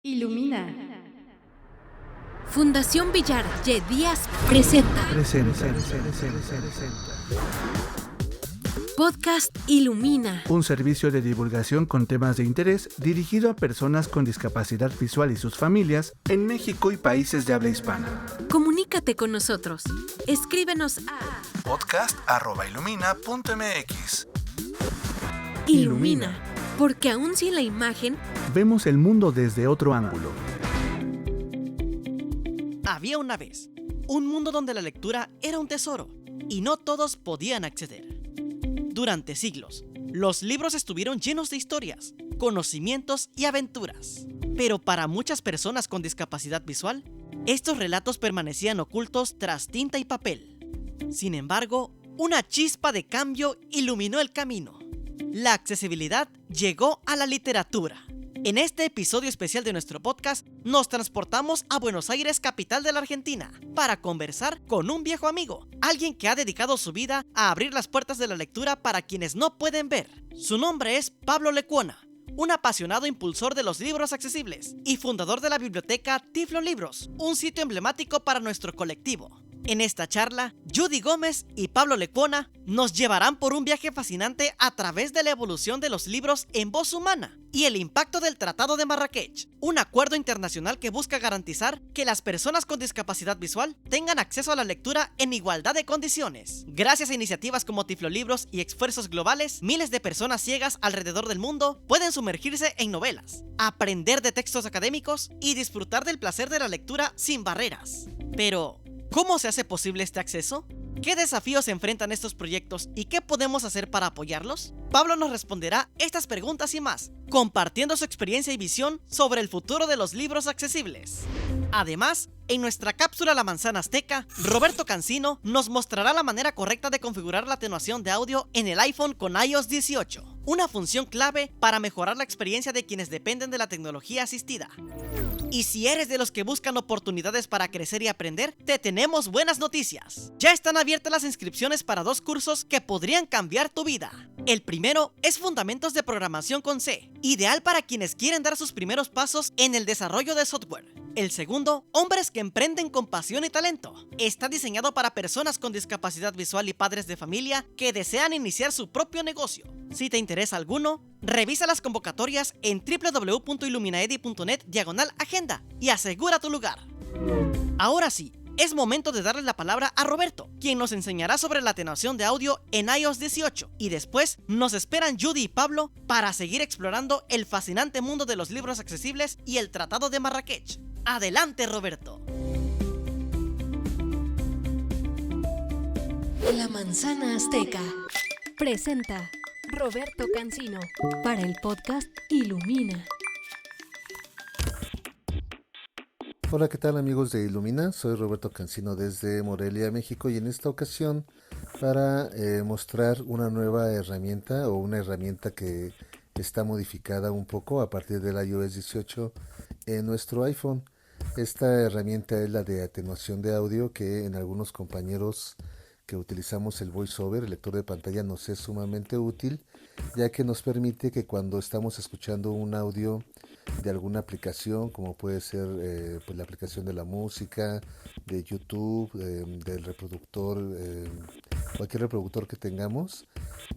Ilumina. Fundación Villar Ye Díaz presenta. Podcast Ilumina. Un servicio de divulgación con temas de interés dirigido a personas con discapacidad visual y sus familias en México y países de habla hispana. Comunícate con nosotros. Escríbenos a podcast@ilumina.mx. Ilumina, porque aún sin la imagen, Vemos el mundo desde otro ángulo. Había una vez un mundo donde la lectura era un tesoro y no todos podían acceder. Durante siglos, los libros estuvieron llenos de historias, conocimientos y aventuras. Pero para muchas personas con discapacidad visual, estos relatos permanecían ocultos tras tinta y papel. Sin embargo, una chispa de cambio iluminó el camino. La accesibilidad llegó a la literatura. En este episodio especial de nuestro podcast, nos transportamos a Buenos Aires, capital de la Argentina, para conversar con un viejo amigo, alguien que ha dedicado su vida a abrir las puertas de la lectura para quienes no pueden ver. Su nombre es Pablo Lecuona, un apasionado impulsor de los libros accesibles y fundador de la biblioteca Tiflo Libros, un sitio emblemático para nuestro colectivo. En esta charla, Judy Gómez y Pablo Lecuona nos llevarán por un viaje fascinante a través de la evolución de los libros en voz humana y el impacto del Tratado de Marrakech, un acuerdo internacional que busca garantizar que las personas con discapacidad visual tengan acceso a la lectura en igualdad de condiciones. Gracias a iniciativas como Tiflo Libros y esfuerzos globales, miles de personas ciegas alrededor del mundo pueden sumergirse en novelas, aprender de textos académicos y disfrutar del placer de la lectura sin barreras. Pero ¿cómo se hace posible este acceso? ¿Qué desafíos se enfrentan estos proyectos y qué podemos hacer para apoyarlos? Pablo nos responderá estas preguntas y más, compartiendo su experiencia y visión sobre el futuro de los libros accesibles. Además, en nuestra cápsula La Manzana Azteca, Roberto Cancino nos mostrará la manera correcta de configurar la atenuación de audio en el iPhone con iOS 18, una función clave para mejorar la experiencia de quienes dependen de la tecnología asistida. Y si eres de los que buscan oportunidades para crecer y aprender, te tenemos buenas noticias. Ya están abiertas las inscripciones para 2 cursos que podrían cambiar tu vida. El primero es Fundamentos de Programación con C, ideal para quienes quieren dar sus primeros pasos en el desarrollo de software. El segundo, Hombres que emprenden con pasión y talento. Está diseñado para personas con discapacidad visual y padres de familia que desean iniciar su propio negocio. Si te interesa alguno, revisa las convocatorias en www.iluminaedi.net/agenda y asegura tu lugar. Ahora sí, es momento de darle la palabra a Roberto, quien nos enseñará sobre la atenuación de audio en iOS 18. Y después nos esperan Judy y Pablo para seguir explorando el fascinante mundo de los libros accesibles y el Tratado de Marrakech. ¡Adelante, Roberto! La Manzana Azteca presenta Roberto Cancino para el podcast Ilumina. Hola, ¿qué tal amigos de Ilumina? Soy Roberto Cancino desde Morelia, México, y en esta ocasión para mostrar una nueva herramienta o una herramienta que está modificada un poco a partir del iOS 18 en nuestro iPhone. Esta herramienta es la de atenuación de audio, que en algunos compañeros que utilizamos el VoiceOver, el lector de pantalla, nos es sumamente útil, ya que nos permite que cuando estamos escuchando un audio de alguna aplicación, como puede ser pues la aplicación de la música, de YouTube, del reproductor, cualquier reproductor que tengamos,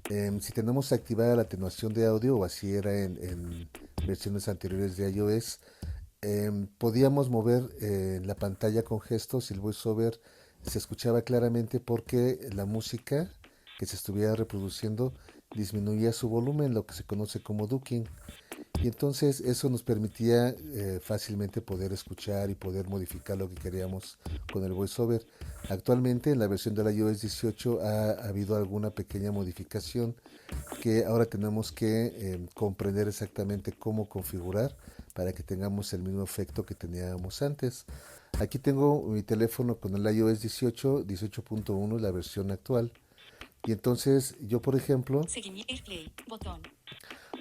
si tenemos activada la atenuación de audio, o así era en versiones anteriores de iOS, podíamos mover la pantalla con gestos y el VoiceOver se escuchaba claramente porque la música que se estuviera reproduciendo disminuía su volumen, lo que se conoce como ducking. Y entonces eso nos permitía fácilmente poder escuchar y poder modificar lo que queríamos con el VoiceOver. Actualmente en la versión de la iOS 18 ha habido alguna pequeña modificación que ahora tenemos que comprender exactamente cómo configurar para que tengamos el mismo efecto que teníamos antes. Aquí tengo mi teléfono con el iOS 18.1, la versión actual. Y entonces yo, por ejemplo,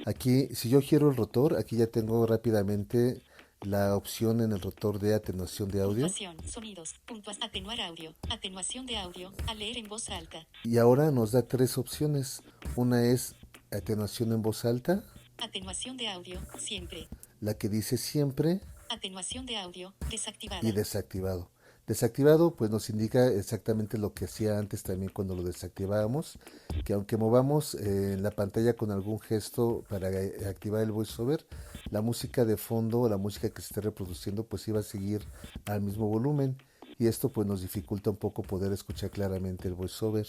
aquí si yo giro el rotor, aquí ya tengo rápidamente la opción en el rotor de atenuación de audio. Sonidos, atenuar audio, atenuación de audio, a leer en voz alta. Y ahora nos da 3 opciones. Una es atenuación en voz alta. Atenuación de audio, siempre. La que dice siempre. Atenuación de audio. Desactivada. y desactivado. Desactivado pues nos indica exactamente lo que hacía antes también cuando lo desactivábamos, que aunque movamos la pantalla con algún gesto para activar el voiceover, la música de fondo o la música que se esté reproduciendo pues iba a seguir al mismo volumen, y esto pues nos dificulta un poco poder escuchar claramente el voiceover.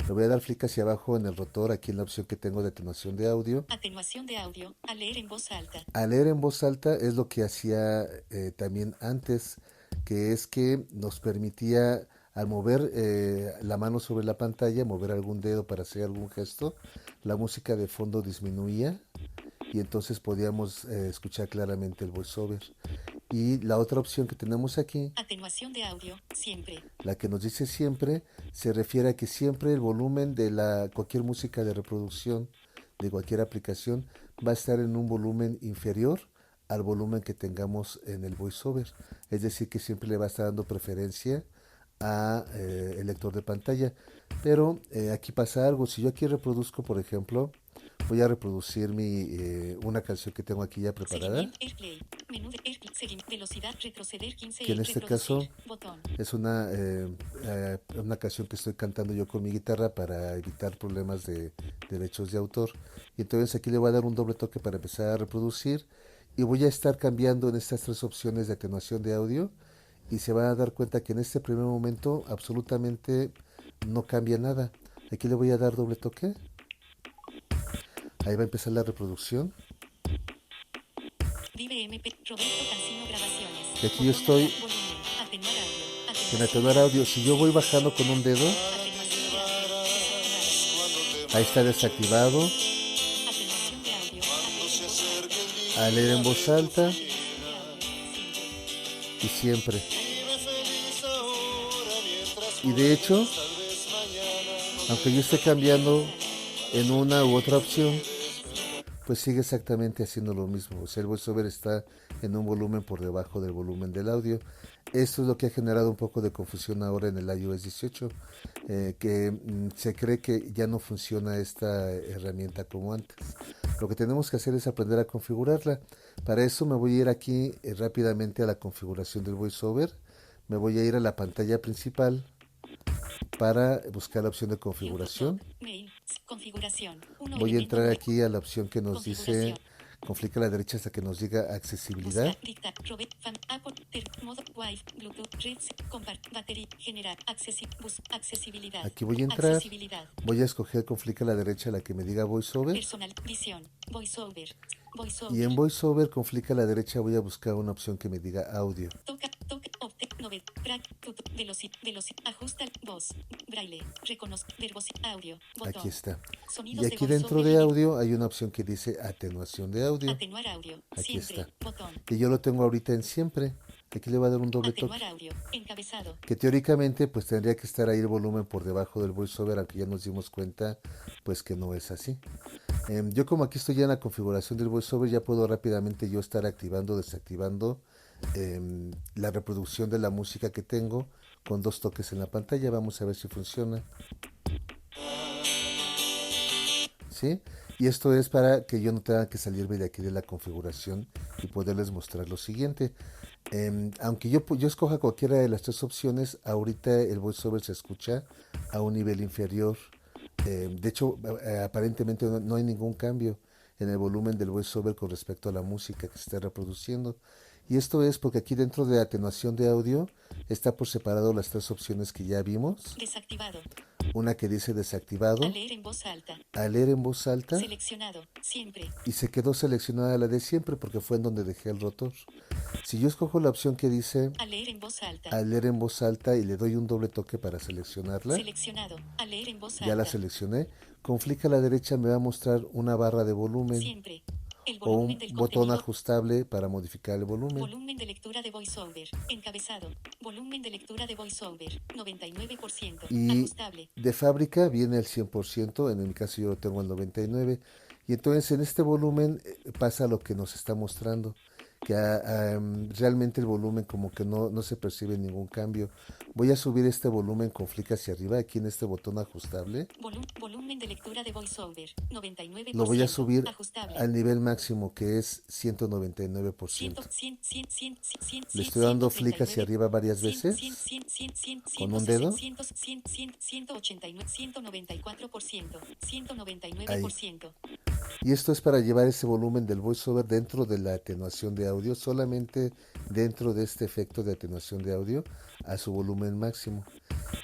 Le voy a dar clic hacia abajo en el rotor, aquí en la opción que tengo de atenuación de audio. Atenuación de audio. A leer en voz alta. Al leer en voz alta es lo que hacía también antes, que es que nos permitía al mover la mano sobre la pantalla, mover algún dedo para hacer algún gesto, la música de fondo disminuía y entonces podíamos escuchar claramente el voiceover. Y la otra opción que tenemos aquí, Atenuación de audio. Siempre. la que nos dice siempre, se refiere a que siempre el volumen de cualquier música de reproducción de cualquier aplicación va a estar en un volumen inferior al volumen que tengamos en el voiceover. Es decir, que siempre le va a estar dando preferencia a el lector de pantalla. Pero aquí pasa algo. Si yo aquí reproduzco, por ejemplo, voy a reproducir una canción que tengo aquí ya preparada, Seguimiento. AirPlay. Menú de AirPlay. Velocidad. Retroceder 15. que en este Reproducir. caso Botón. es una canción que estoy cantando yo con mi guitarra para evitar problemas de derechos de autor. Y entonces aquí le voy a dar un doble toque para empezar a reproducir, y voy a estar cambiando en estas tres opciones de atenuación de audio, y se van a dar cuenta que en este primer momento absolutamente no cambia nada. Aquí le voy a dar doble toque. Ahí va a empezar la reproducción. Vive MP. Roberto Cancino Grabaciones. Y aquí yo Botón estoy atrás, volumen. Atenuar audio. en atenuar audio. Si yo voy bajando con un dedo, Atenuación de audio. Desactivado. ahí está desactivado. Atenuación de audio. A leer en voz alta Siempre. y siempre. Y de hecho, aunque yo esté cambiando en una u otra opción, pues sigue exactamente haciendo lo mismo. O sea, el voiceover está en un volumen por debajo del volumen del audio. Esto es lo que ha generado un poco de confusión ahora en el iOS 18, que se cree que ya no funciona esta herramienta como antes. Lo que tenemos que hacer es aprender a configurarla. Para eso me voy a ir aquí rápidamente a la configuración del voiceover. Me voy a ir a la pantalla principal para buscar la opción de configuración. Mail. Configuración. Voy a entrar aquí a la opción que nos dice conflicto a la derecha hasta que nos diga accesibilidad. Buscar, dictar, Robert, fan, Apple, modo, Wi-Fi, Bluetooth, Reds, compart, batería, generar, accesibilidad. Aquí voy a entrar, Accesibilidad. voy a escoger conflicto a la derecha la que me diga voiceover, Personal, visión, voiceover, y en voiceover conflicto a la derecha voy a buscar una opción que me diga audio. toca, opte, novedad, track, velocidad, ajusta, voz, braille, reconozca, verbos, audio, botón. Aquí está. Sonidos Y de aquí dentro voiceover de y audio hay una opción que dice atenuación de audio. atenuar audio, Aquí siempre, está. botón. Que yo lo tengo ahorita en siempre. Aquí le voy a dar un doble Atenuar toque. audio, encabezado, Que teóricamente pues tendría que estar ahí el volumen por debajo del voiceover, aunque ya nos dimos cuenta pues que no es así. Yo como aquí estoy ya en la configuración del voiceover, ya puedo rápidamente yo estar activando o desactivando la reproducción de la música que tengo con dos toques en la pantalla. Vamos a ver si funciona. ¿Sí? Y esto es para que yo no tenga que salirme de aquí de la configuración y poderles mostrar lo siguiente. Aunque yo escoja cualquiera de las tres opciones, ahorita el voiceover se escucha a un nivel inferior. De hecho, aparentemente no hay ningún cambio en el volumen del voiceover con respecto a la música que se está reproduciendo. Y esto es porque aquí dentro de atenuación de audio está por separado las tres opciones que ya vimos. desactivado, Una que dice desactivado, a leer en voz alta, a leer en voz alta, seleccionado, siempre, y se quedó seleccionada la de siempre porque fue en donde dejé el rotor. Si yo escojo la opción que dice a leer en voz alta, a leer en voz alta y le doy un doble toque para seleccionarla, seleccionado, a leer en voz ya la alta, seleccioné, con flick a la derecha me va a mostrar una barra de volumen siempre, el o un volumen del botón contenido, ajustable para modificar el volumen. volumen de lectura de voiceover, encabezado, volumen de lectura de voiceover, 99%, Y ajustable, de fábrica viene el 100%, en mi caso yo lo tengo al 99%, y entonces en este volumen pasa lo que nos está mostrando. que realmente el volumen como que no se percibe ningún cambio. Voy a subir este volumen con flick hacia arriba, aquí en este botón ajustable. Volumen de lectura de VoiceOver, 99%. Lo voy a subir ajustable. al nivel máximo, que es 199%. Le estoy dando flick hacia arriba varias veces con un dedo. 194%. Y esto es para llevar ese volumen del voiceover dentro de la atenuación de audio, solamente dentro de este efecto de atenuación de audio a su volumen máximo.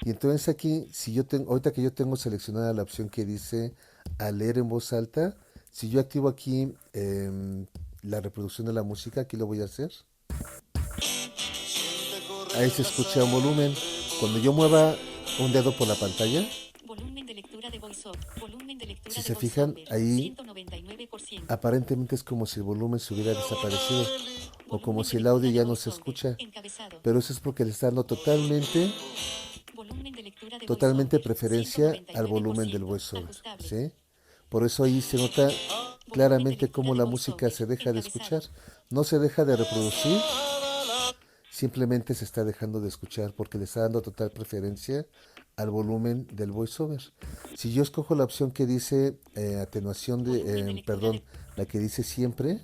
Y entonces aquí, si yo tengo, ahorita que yo tengo seleccionada la opción que dice a leer en voz alta, si yo activo aquí la reproducción de la música, aquí lo voy a hacer. Ahí se escucha un volumen. Cuando yo mueva un dedo por la pantalla, Volumen de lectura de VoiceOver. si se fijan, ahí 199%. aparentemente es como si el volumen se hubiera desaparecido o como si el audio ya no se escucha. Encabezado. Pero eso es porque le está dando totalmente preferencia al volumen del voiceover, ¿sí? Por eso ahí se nota claramente cómo la música se deja de escuchar. No se deja de reproducir, simplemente se está dejando de escuchar porque le está dando total preferencia al volumen del voiceover. Si yo escojo la opción que dice atenuación de, la que dice siempre,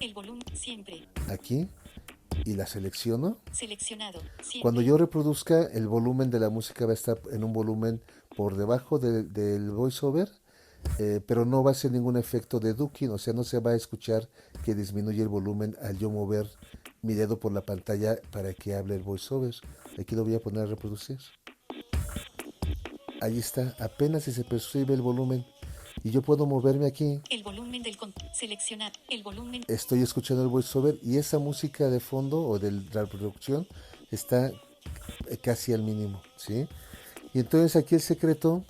el volumen siempre. aquí, y la selecciono, Seleccionado. Siempre. cuando yo reproduzca, el volumen de la música va a estar en un volumen por debajo del voiceover, pero no va a ser ningún efecto de ducking, o sea, no se va a escuchar que disminuye el volumen al yo mover mi dedo por la pantalla para que hable el voiceover. Aquí lo voy a poner a reproducir. Ahí está, apenas si se percibe el volumen. Y yo puedo moverme aquí. El volumen del seleccionar. El volumen. Estoy escuchando el voiceover y esa música de fondo o de la reproducción está casi al mínimo, ¿sí? Y entonces aquí el secreto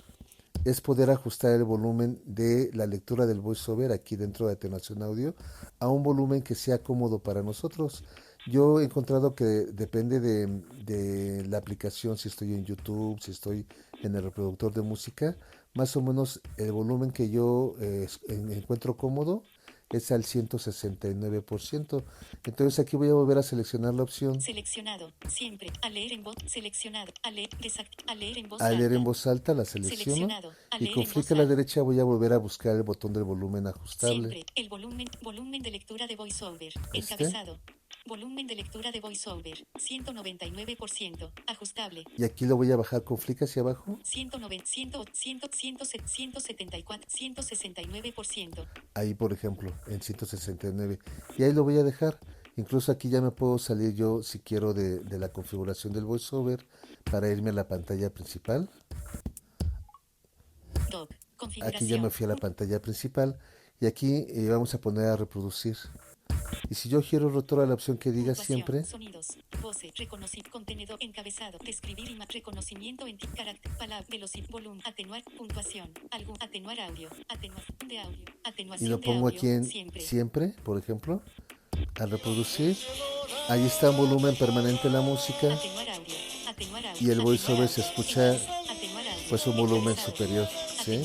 es poder ajustar el volumen de la lectura del voiceover aquí dentro de atenuación audio a un volumen que sea cómodo para nosotros. Yo he encontrado que depende de la aplicación, si estoy en YouTube, si estoy en el reproductor de música, más o menos el volumen que yo encuentro cómodo es al 169%. Entonces aquí voy a volver a seleccionar la opción. Seleccionado. Siempre. A leer en voz. Seleccionado. A leer en voz A alta. leer en voz alta la selecciono. Y con flick a la derecha voy a volver a buscar el botón del volumen ajustable. Siempre. El volumen de lectura de VoiceOver. Encabezado. Volumen de lectura de VoiceOver, 199%, ajustable. Y aquí lo voy a bajar con flick hacia abajo. 169%. Ahí, por ejemplo, en 169. Y ahí lo voy a dejar. Incluso aquí ya me puedo salir yo, si quiero, de la configuración del VoiceOver para irme a la pantalla principal. Aquí ya me fui a la pantalla principal. Y aquí vamos a poner a reproducir. Y si yo giro el rotor a la opción que diga siempre, sonidos, voces, reconocer, contenedor, encabezado, describir y reconocimiento en carácter, palabra, velocidad, volumen, atenuar, puntuación, algo, atenuar audio, atenuación de audio, atenuación y lo pongo de audio, aquí en siempre, por ejemplo, al reproducir, ahí está en volumen permanente la música atenuar audio, y el voiceover se escucha pues un volumen superior, ¿sí?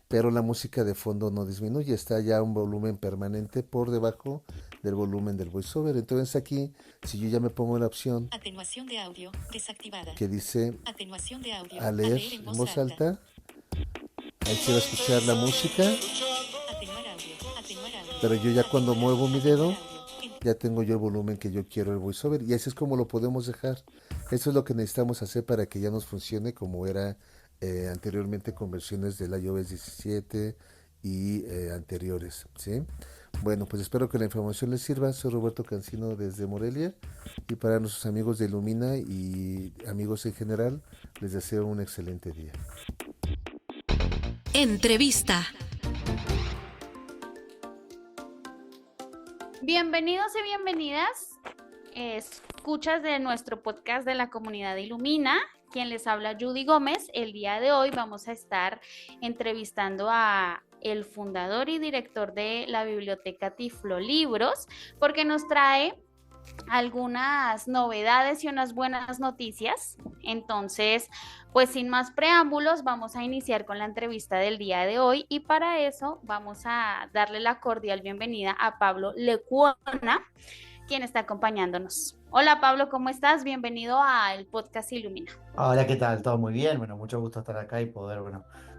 Pero la música de fondo no disminuye, está ya a un volumen permanente por debajo del volumen del voiceover. Entonces aquí, si yo ya me pongo la opción atenuación de audio desactivada, que dice atenuación de audio, a leer en voz alta, ahí se va a escuchar la música, pero yo ya cuando muevo mi dedo, ya tengo yo el volumen que yo quiero el voiceover, y así es como lo podemos dejar. Eso es lo que necesitamos hacer para que ya nos funcione como era anteriormente con versiones del iOS 17 y anteriores, ¿sí? Bueno, pues espero que la información les sirva. Soy Roberto Cancino desde Morelia, y para nuestros amigos de Illumina y amigos en general, les deseo un excelente día. Entrevista. Bienvenidos y bienvenidas, escuchas de nuestro podcast de la comunidad de Illumina. Quien les habla, Judy Gómez. El día de hoy vamos a estar entrevistando a el fundador y director de la biblioteca Tiflo Libros, porque nos trae algunas novedades y unas buenas noticias. Entonces, pues sin más preámbulos, vamos a iniciar con la entrevista del día de hoy y para eso vamos a darle la cordial bienvenida a Pablo Lecuona, quien está acompañándonos. Hola Pablo, ¿cómo estás? Bienvenido al podcast Ilumina. Hola, ¿qué tal? ¿Todo muy bien? Bueno, mucho gusto estar acá y poder,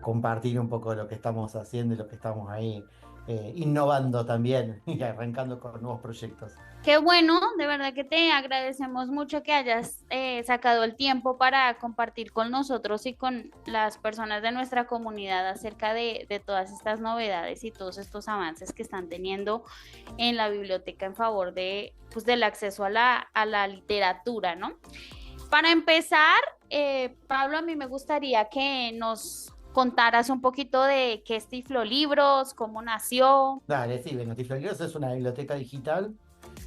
compartir un poco de lo que estamos haciendo y lo que estamos ahí innovando también y arrancando con nuevos proyectos. Qué bueno, de verdad que te agradecemos mucho que hayas sacado el tiempo para compartir con nosotros y con las personas de nuestra comunidad acerca de todas estas novedades y todos estos avances que están teniendo en la biblioteca en favor de, pues, del acceso a la literatura, ¿no? Para empezar, Pablo, a mí me gustaría que nos contaras un poquito de qué es Tiflo Libros, cómo nació. Dale, sí, bueno, Tiflolibros es una biblioteca digital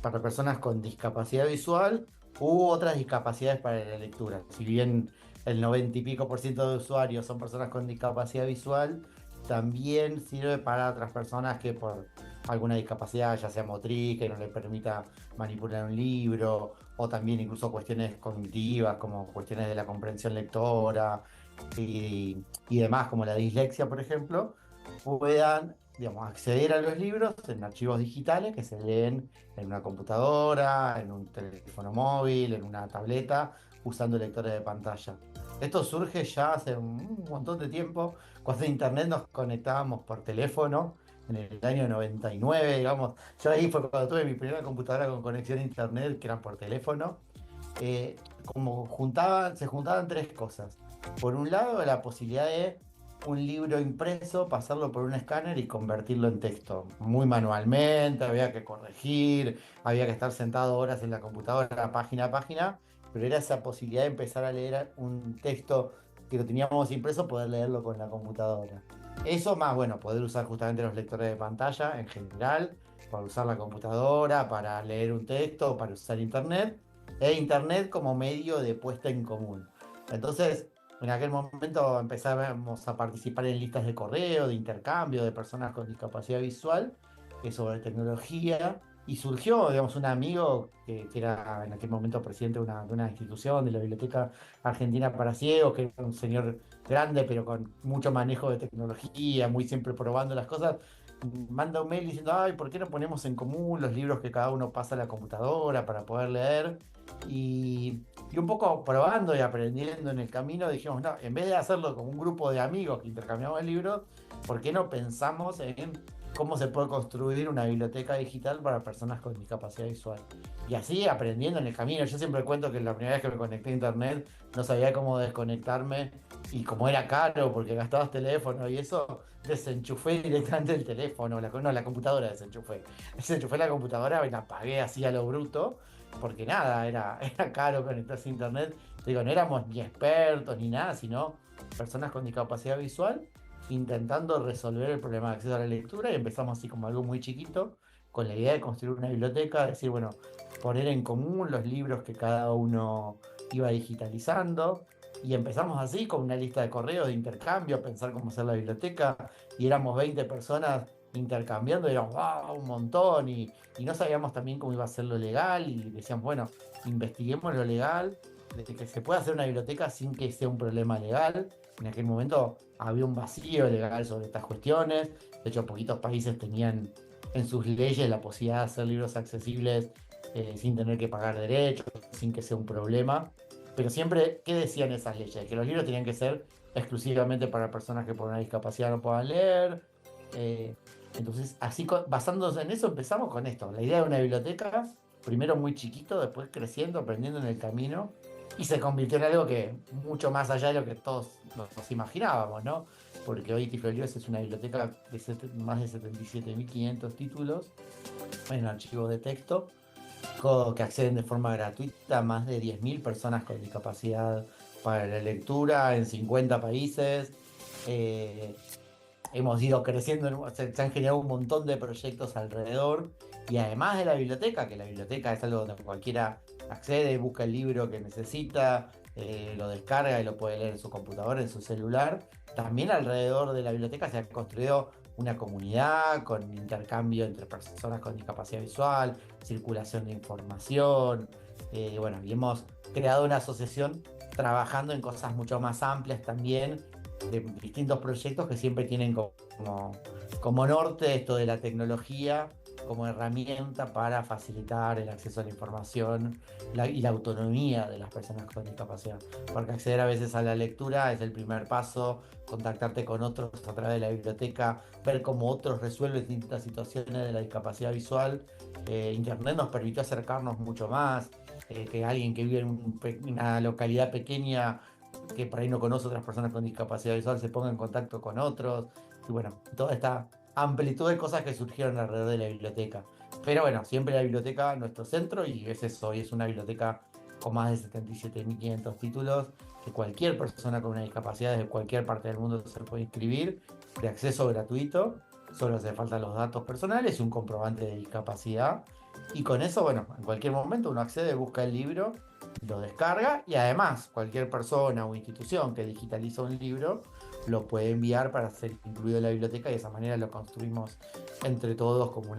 para personas con discapacidad visual u otras discapacidades para la lectura. Si bien el 90 y pico por ciento de usuarios son personas con discapacidad visual, también sirve para otras personas que por alguna discapacidad, ya sea motriz, que no le permita manipular un libro, o también incluso cuestiones cognitivas, como cuestiones de la comprensión lectora y demás, como la dislexia, por ejemplo, puedan, digamos, acceder a los libros en archivos digitales que se leen en una computadora, en un teléfono móvil, en una tableta, usando lectores de pantalla. Esto surge ya hace un montón de tiempo, cuando en internet nos conectábamos por teléfono, en el año 99, digamos. Yo ahí fue cuando tuve mi primera computadora con conexión a internet, que eran por teléfono. Se juntaban tres cosas. Por un lado, la posibilidad de un libro impreso, pasarlo por un escáner y convertirlo en texto. Muy manualmente, había que corregir, había que estar sentado horas en la computadora, página a página, pero era esa posibilidad de empezar a leer un texto que lo teníamos impreso, poder leerlo con la computadora. Eso más, bueno, poder usar justamente los lectores de pantalla en general, para usar la computadora, para leer un texto, para usar internet, e internet como medio de puesta en común. Entonces, en aquel momento empezamos a participar en listas de correo, de intercambio de personas con discapacidad visual, sobre tecnología, y surgió, digamos, un amigo que era en aquel momento presidente de una institución, de la Biblioteca Argentina para Ciegos, que era un señor grande, pero con mucho manejo de tecnología, muy siempre probando las cosas. Manda un mail diciendo, ay, ¿por qué no ponemos en común los libros que cada uno pasa a la computadora para poder leer? Y un poco probando y aprendiendo en el camino, dijimos, no, en vez de hacerlo con un grupo de amigos que intercambiamos el libro, ¿por qué no pensamos en cómo se puede construir una biblioteca digital para personas con discapacidad visual? Y así aprendiendo en el camino. Yo siempre cuento que la primera vez que me conecté a internet no sabía cómo desconectarme, y como era caro porque gastabas teléfono y eso, desenchufé directamente el teléfono, la computadora desenchufé la computadora y la apagué así a lo bruto, porque nada, era caro conectarse a internet. Digo, no éramos ni expertos ni nada, sino personas con discapacidad visual intentando resolver el problema de acceso a la lectura, y empezamos así como algo muy chiquito, con la idea de construir una biblioteca, decir, bueno, poner en común los libros que cada uno iba digitalizando, y empezamos así con una lista de correos de intercambio, a pensar cómo hacer la biblioteca, y éramos 20 personas intercambiando, y éramos, wow, un montón, y no sabíamos también cómo iba a ser lo legal, y decíamos, bueno, investiguemos lo legal, de que se pueda hacer una biblioteca sin que sea un problema legal. En aquel momento había un vacío legal sobre estas cuestiones. De hecho, poquitos países tenían en sus leyes la posibilidad de hacer libros accesibles sin tener que pagar derechos, sin que sea un problema. Pero siempre, ¿qué decían esas leyes? Que los libros tenían que ser exclusivamente para personas que por una discapacidad no puedan leer. Entonces, así basándose en eso, empezamos con esto. La idea de una biblioteca, primero muy chiquito, después creciendo, aprendiendo en el camino, y se convirtió en algo que mucho más allá de lo que todos nos imaginábamos, ¿no? Porque hoy Tiflolibros es una biblioteca de más de 77.500 títulos en archivos de texto, que acceden de forma gratuita a más de 10.000 personas con discapacidad para la lectura en 50 países. Hemos ido creciendo, se han generado un montón de proyectos alrededor, y además de la biblioteca, que la biblioteca es algo donde cualquiera accede, busca el libro que necesita, lo descarga y lo puede leer en su computadora, en su celular. También alrededor de la biblioteca se han construido una comunidad con intercambio entre personas con discapacidad visual, circulación de información. Bueno, y hemos creado una asociación trabajando en cosas mucho más amplias también, de distintos proyectos que siempre tienen como norte esto de la tecnología como herramienta para facilitar el acceso a la información y la autonomía de las personas con discapacidad. Porque acceder a veces a la lectura es el primer paso, contactarte con otros a través de la biblioteca, ver cómo otros resuelven distintas situaciones de la discapacidad visual. Internet nos permitió acercarnos mucho más, que alguien que vive en una localidad pequeña que por ahí no conoce a otras personas con discapacidad visual se ponga en contacto con otros. Y bueno, toda esta amplitud de cosas que surgieron alrededor de la biblioteca. Pero bueno, siempre la biblioteca, nuestro centro, y es eso, y es una biblioteca con más de 77.500 títulos, que cualquier persona con una discapacidad desde cualquier parte del mundo se puede inscribir, de acceso gratuito, solo hace falta los datos personales y un comprobante de discapacidad. Y con eso, bueno, en cualquier momento uno accede, busca el libro, lo descarga y además cualquier persona o institución que digitaliza un libro lo puede enviar para ser incluido en la biblioteca y de esa manera lo construimos entre todos como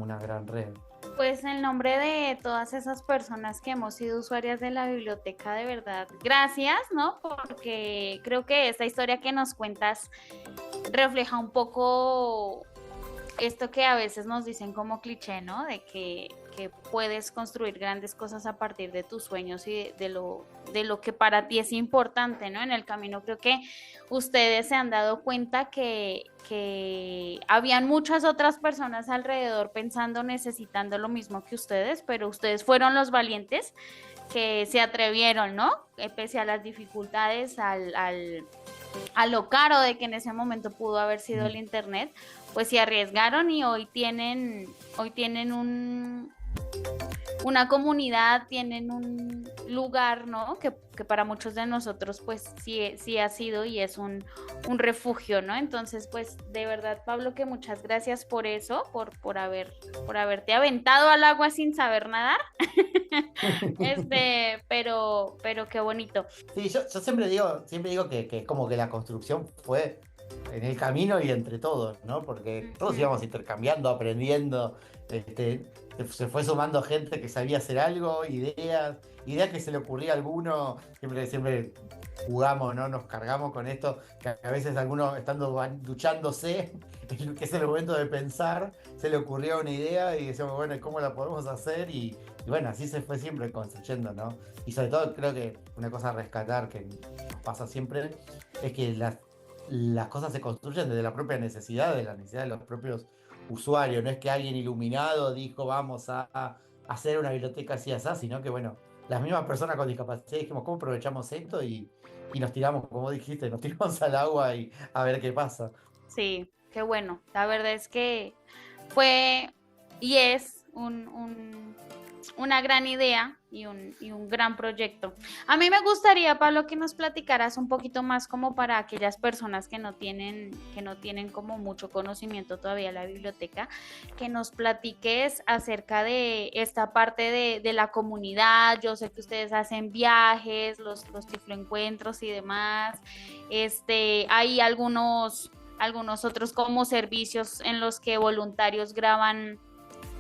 una gran red. Pues en nombre de todas esas personas que hemos sido usuarias de la biblioteca, de verdad, gracias, ¿no? Porque creo que esta historia que nos cuentas refleja un poco esto que a veces nos dicen como cliché, ¿no? De que puedes construir grandes cosas a partir de tus sueños y de lo que para ti es importante, ¿no? En el camino creo que ustedes se han dado cuenta que habían muchas otras personas alrededor pensando, necesitando lo mismo que ustedes, pero ustedes fueron los valientes que se atrevieron, ¿no? Pese a las dificultades, a lo caro de que en ese momento pudo haber sido el internet, pues se arriesgaron y hoy tienen una comunidad, tienen un lugar, ¿no? Que para muchos de nosotros pues sí ha sido y es un refugio, ¿no? Entonces pues de verdad, Pablo, que muchas gracias por eso, por haberte aventado al agua sin saber nadar. Pero qué bonito. Sí, yo siempre digo que como que la construcción fue en el camino y entre todos, ¿no? Porque todos íbamos intercambiando, aprendiendo, se fue sumando gente que sabía hacer algo, ideas que se le ocurría a alguno, siempre jugamos, ¿no? Nos cargamos con esto, que a veces alguno estando duchándose, que es el momento de pensar, se le ocurrió una idea y decíamos, bueno, ¿cómo la podemos hacer? Y bueno, así se fue siempre construyendo, ¿no? Y sobre todo creo que una cosa a rescatar que nos pasa siempre es que las cosas se construyen desde la propia necesidad, de la necesidad de los propios usuarios. No es que alguien iluminado dijo vamos a hacer una biblioteca así, sino que bueno, las mismas personas con discapacidad dijimos, ¿cómo aprovechamos esto? Y nos tiramos, como dijiste, nos tiramos al agua y a ver qué pasa. Sí, qué bueno. La verdad es que fue y es una gran idea y un gran proyecto. A mí me gustaría, Pablo, que nos platicaras un poquito más como para aquellas personas que no tienen como mucho conocimiento todavía de la biblioteca, que nos platiques acerca de esta parte de la comunidad. Yo sé que ustedes hacen viajes, los tifloencuentros y demás. Hay algunos otros como servicios en los que voluntarios graban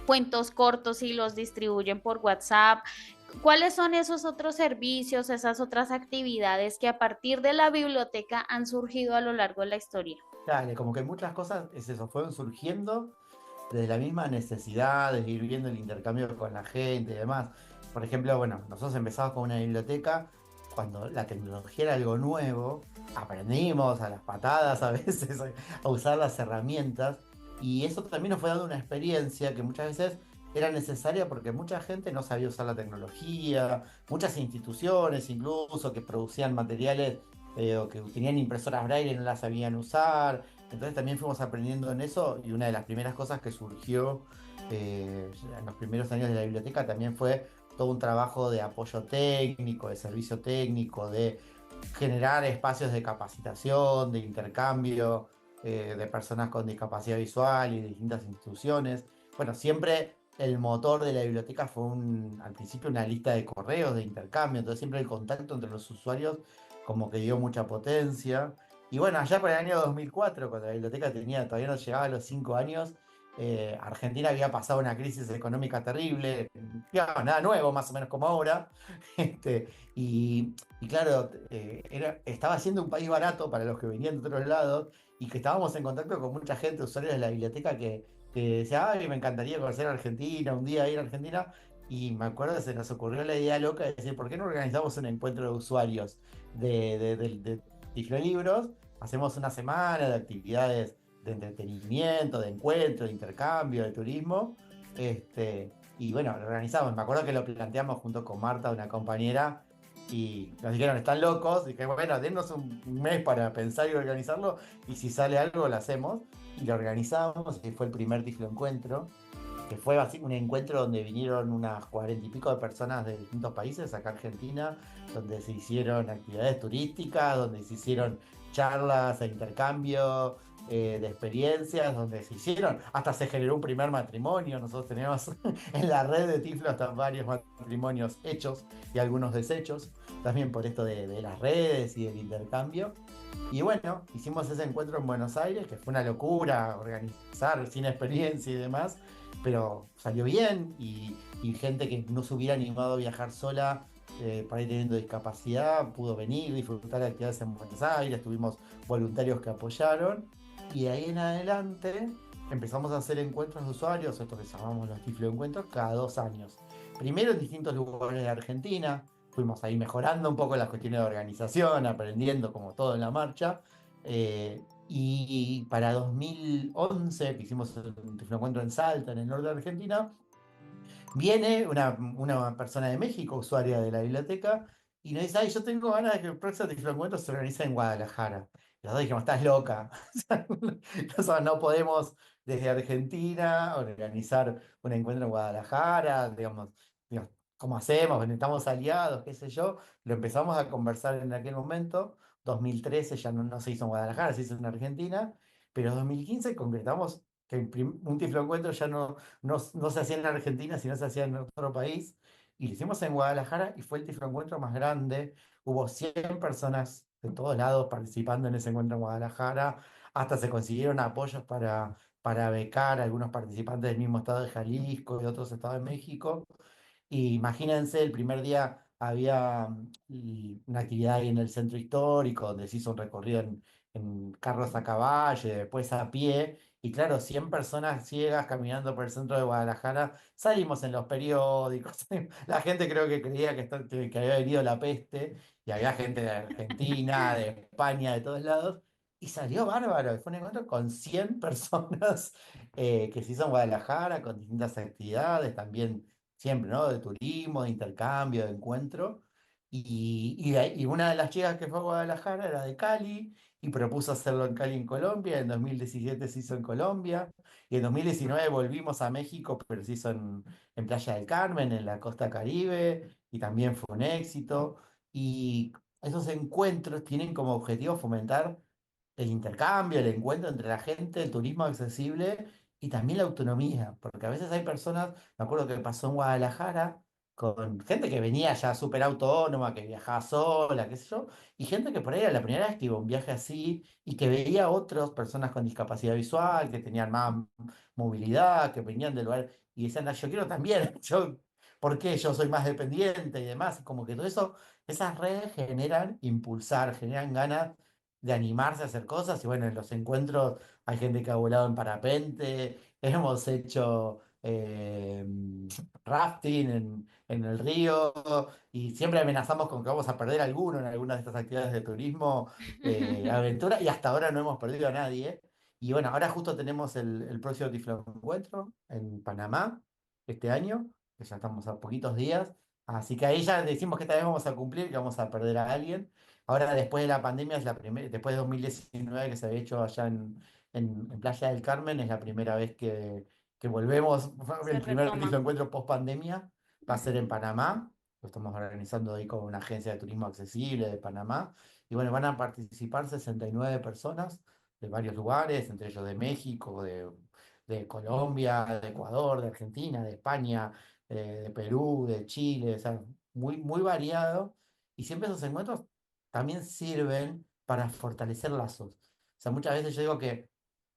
cuentos cortos y los distribuyen por WhatsApp. ¿Cuáles son esos otros servicios, esas otras actividades que a partir de la biblioteca han surgido a lo largo de la historia? Dale, como que muchas cosas fueron surgiendo desde la misma necesidad de ir viendo el intercambio con la gente y demás. Por ejemplo, bueno, nosotros empezamos con una biblioteca cuando la tecnología era algo nuevo, aprendimos a las patadas a veces a usar las herramientas. Y eso también nos fue dando una experiencia que muchas veces era necesaria porque mucha gente no sabía usar la tecnología, muchas instituciones incluso que producían materiales o que tenían impresoras braille no las sabían usar. Entonces también fuimos aprendiendo en eso y una de las primeras cosas que surgió en los primeros años de la biblioteca también fue todo un trabajo de apoyo técnico, de servicio técnico, de generar espacios de capacitación, de intercambio de personas con discapacidad visual y de distintas instituciones. Bueno, siempre el motor de la biblioteca fue al principio una lista de correos de intercambio, entonces siempre el contacto entre los usuarios como que dio mucha potencia. Y bueno, allá por el año 2004, cuando la biblioteca todavía no llegaba a los 5 años, Argentina había pasado una crisis económica terrible, digamos, nada nuevo, más o menos como ahora. Este, y claro, estaba siendo un país barato para los que venían de otros lados y que estábamos en contacto con mucha gente, usuarios de la biblioteca, que decía, ay, me encantaría conocer Argentina, un día ir a Argentina. Y me acuerdo que se nos ocurrió la idea loca de decir, ¿por qué no organizamos un encuentro de usuarios de Tiflolibros? Hacemos una semana de actividades de entretenimiento, de encuentro, de intercambio, de turismo. Y bueno, lo organizamos. Me acuerdo que lo planteamos junto con Marta, una compañera, y nos dijeron, están locos. Dije, bueno, dennos un mes para pensar y organizarlo, y si sale algo lo hacemos. Y lo organizamos, y fue el primer Tiflo Encuentro, que fue así un encuentro donde vinieron unas 40 y pico de personas de distintos países acá a Argentina, donde se hicieron actividades turísticas, donde se hicieron charlas e intercambio de experiencias, donde se hicieron, hasta se generó un primer matrimonio. Nosotros tenemos en la red de Tiflo hasta varios matrimonios hechos y algunos deshechos, también por esto de las redes y del intercambio. Y bueno, hicimos ese encuentro en Buenos Aires, que fue una locura organizar sin experiencia y demás, pero salió bien y gente que no se hubiera animado a viajar sola para ir teniendo discapacidad pudo venir, disfrutar de actividades en Buenos Aires, tuvimos voluntarios que apoyaron y de ahí en adelante empezamos a hacer encuentros de usuarios, esto que llamamos los Tiflo Encuentros, cada 2 años. Primero en distintos lugares de Argentina, fuimos ahí mejorando un poco las cuestiones de organización, aprendiendo como todo en la marcha. Y para 2011, que hicimos un encuentro en Salta, en el norte de Argentina, viene una persona de México, usuaria de la biblioteca, y nos dice, ay, yo tengo ganas de que el próximo encuentro se organice en Guadalajara. Y los dos dijimos, estás loca. Nosotros no podemos desde Argentina organizar un encuentro en Guadalajara, digamos, ¿cómo hacemos? Necesitamos aliados, qué sé yo. Lo empezamos a conversar en aquel momento. 2013 ya no se hizo en Guadalajara, se hizo en Argentina, pero en 2015 concretamos que un Tiflo Encuentro ya no se hacía en Argentina, sino se hacía en otro país. Y lo hicimos en Guadalajara y fue el Tiflo Encuentro más grande. Hubo 100 personas de todos lados participando en ese encuentro en Guadalajara. Hasta se consiguieron apoyos para becar a algunos participantes del mismo estado de Jalisco y de otros estados de México. Y imagínense, el primer día había una actividad ahí en el centro histórico, donde se hizo un recorrido en carros a caballo y después a pie. Y claro, 100 personas ciegas caminando por el centro de Guadalajara. Salimos en los periódicos. La gente creo que creía que había venido la peste. Y había gente de Argentina, de España, de todos lados. Y salió bárbaro. Fue un encuentro con 100 personas que se hizo en Guadalajara, con distintas actividades también siempre, ¿no? De turismo, de intercambio, de encuentro. Y una de las chicas que fue a Guadalajara era de Cali y propuso hacerlo en Cali, en Colombia. En 2017 se hizo en Colombia y en 2019 volvimos a México, pero se hizo en Playa del Carmen, en la costa Caribe, y también fue un éxito. Y esos encuentros tienen como objetivo fomentar el intercambio, el encuentro entre la gente, el turismo accesible y también la autonomía, porque a veces hay personas, me acuerdo que pasó en Guadalajara, con gente que venía ya súper autónoma, que viajaba sola, qué sé yo, y gente que por ahí era la primera vez que iba a un viaje así y que veía a otras personas con discapacidad visual, que tenían más movilidad, que venían del lugar y decían, "Ah, yo quiero también, yo, ¿por qué? Yo soy más dependiente y demás", como que todo eso, esas redes generan impulsar, generan ganas de animarse a hacer cosas. Y bueno, en los encuentros hay gente que ha volado en parapente, hemos hecho rafting en el río y siempre amenazamos con que vamos a perder alguno en algunas de estas actividades de turismo, aventura, y hasta ahora no hemos perdido a nadie. Y bueno, ahora justo tenemos el próximo Tiflo Encuentro en Panamá este año, que ya estamos a poquitos días. Así que ahí ya decimos que esta vez vamos a cumplir, que vamos a perder a alguien. Ahora, después de la pandemia, es la primera, después de 2019 que se había hecho allá en Playa del Carmen, es la primera vez que volvemos. Fue Se el primer retoma. Tiflo Encuentro post pandemia, va a ser en Panamá. Lo estamos organizando ahí con una agencia de turismo accesible de Panamá. Y bueno, van a participar 69 personas de varios lugares, entre ellos de México, de Colombia, de Ecuador, de Argentina, de España, de Perú, de Chile, o sea, muy, muy variado. Y siempre esos encuentros también sirven para fortalecer lazos. O sea, muchas veces yo digo que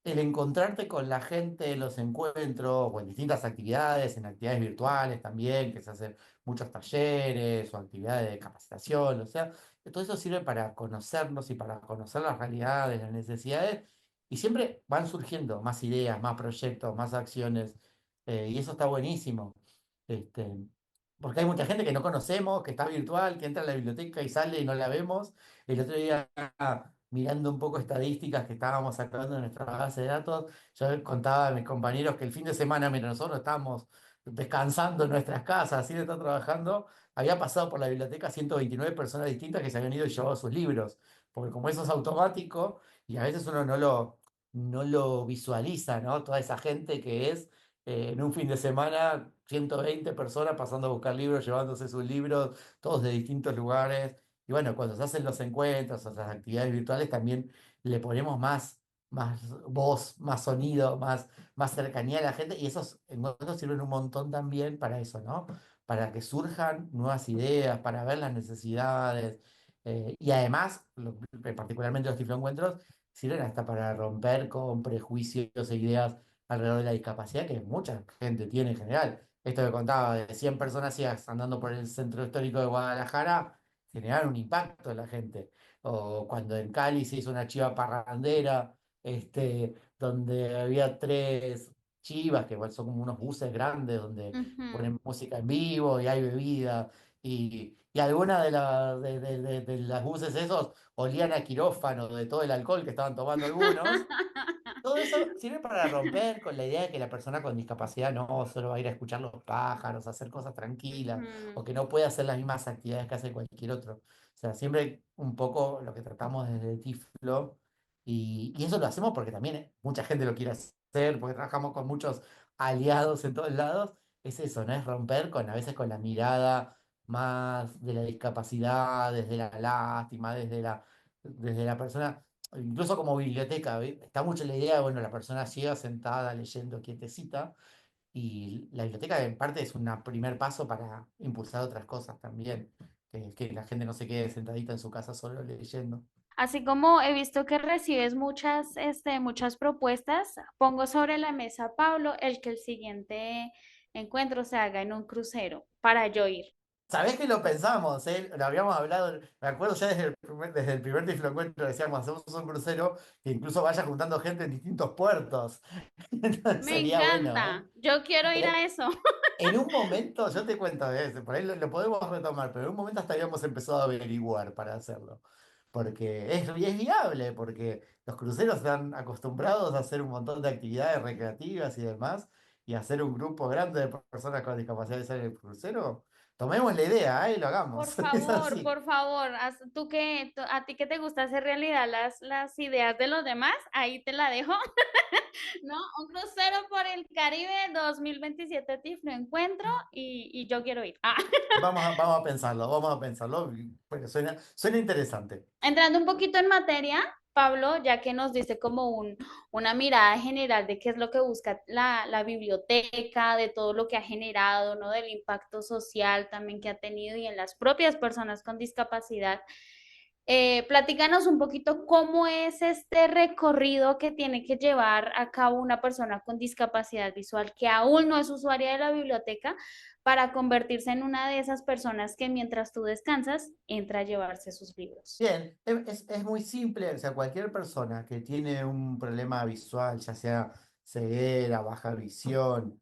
el encontrarte con la gente en los encuentros o en distintas actividades, en actividades virtuales también, que se hacen muchos talleres o actividades de capacitación, o sea, todo eso sirve para conocernos y para conocer las realidades, las necesidades, y siempre van surgiendo más ideas, más proyectos, más acciones, y eso está buenísimo. Este, porque hay mucha gente que no conocemos, que está virtual, que entra a la biblioteca y sale y no la vemos. El otro día, mirando un poco estadísticas que estábamos sacando en nuestra base de datos, yo contaba a mis compañeros que el fin de semana, mientras nosotros estábamos descansando en nuestras casas, sin estar trabajando, había pasado por la biblioteca 129 personas distintas que se habían ido y llevado sus libros. Porque como eso es automático, y a veces uno no lo visualiza, ¿no? Toda esa gente que es en un fin de semana, 120 personas pasando a buscar libros, llevándose sus libros, todos de distintos lugares. Y bueno, cuando se hacen los encuentros o las actividades virtuales, también le ponemos más voz, más sonido, más cercanía a la gente. Y esos encuentros sirven un montón también para eso, ¿no? Para que surjan nuevas ideas, para ver las necesidades. Y además, particularmente los tifloencuentros, sirven hasta para romper con prejuicios e ideas alrededor de la discapacidad que mucha gente tiene en general. Esto que contaba de 100 personas ciegas andando por el centro histórico de Guadalajara, generaron un impacto en la gente. O cuando en Cali se hizo una chiva parrandera, donde había tres chivas, que igual son como unos buses grandes, donde Ujú. ponen música en vivo y hay bebida. Y algunas de las buses esos olían a quirófano de todo el alcohol que estaban tomando algunos. Todo eso sirve para romper con la idea de que la persona con discapacidad no solo va a ir a escuchar los pájaros, a hacer cosas tranquilas, o Ujú. que no puede hacer las mismas actividades que hace cualquier otro. O sea, siempre un poco lo que tratamos desde Tiflo, y eso lo hacemos porque también mucha gente lo quiere hacer, porque trabajamos con muchos aliados en todos lados, es eso, ¿no? Es romper con a veces con la mirada más de la discapacidad, desde la lástima, desde la persona. Incluso como biblioteca, está mucho la idea de, bueno, la persona ciega sentada leyendo quietecita, y la biblioteca en parte es un primer paso para impulsar otras cosas también, que la gente no se quede sentadita en su casa solo leyendo. Así como he visto que recibes muchas propuestas, pongo sobre la mesa, Pablo, el que el siguiente encuentro se haga en un crucero para yo ir. ¿Sabés que lo pensamos? Lo habíamos hablado, me acuerdo ya desde el primer Tifloencuentro, decíamos, hacemos un crucero que incluso vaya juntando gente en distintos puertos. Entonces Me sería bueno, ¿eh? encanta, yo quiero ir a Eh, eso. En un momento, yo te cuento, por ahí lo podemos retomar, pero en un momento hasta habíamos empezado a averiguar para hacerlo. Porque es viable, porque los cruceros están acostumbrados a hacer un montón de actividades recreativas y demás, y hacer un grupo grande de personas con discapacidad visual en el crucero. Tomemos la idea, y lo hagamos. Es así. Por favor, a ti que te gusta hacer realidad las ideas de los demás, ahí te la dejo. ¿No? Un crucero por el Caribe 2027 Tiflo Encuentro y yo quiero ir. Ah. Vamos a pensarlo, porque suena interesante. Entrando un poquito en materia, Pablo, ya que nos dice como una mirada general de qué es lo que busca la biblioteca, de todo lo que ha generado, ¿no? Del impacto social también que ha tenido y en las propias personas con discapacidad. Platícanos un poquito cómo es este recorrido que tiene que llevar a cabo una persona con discapacidad visual que aún no es usuaria de la biblioteca para convertirse en una de esas personas que mientras tú descansas entra a llevarse sus libros. Bien, es muy simple, o sea, cualquier persona que tiene un problema visual, ya sea ceguera, baja visión,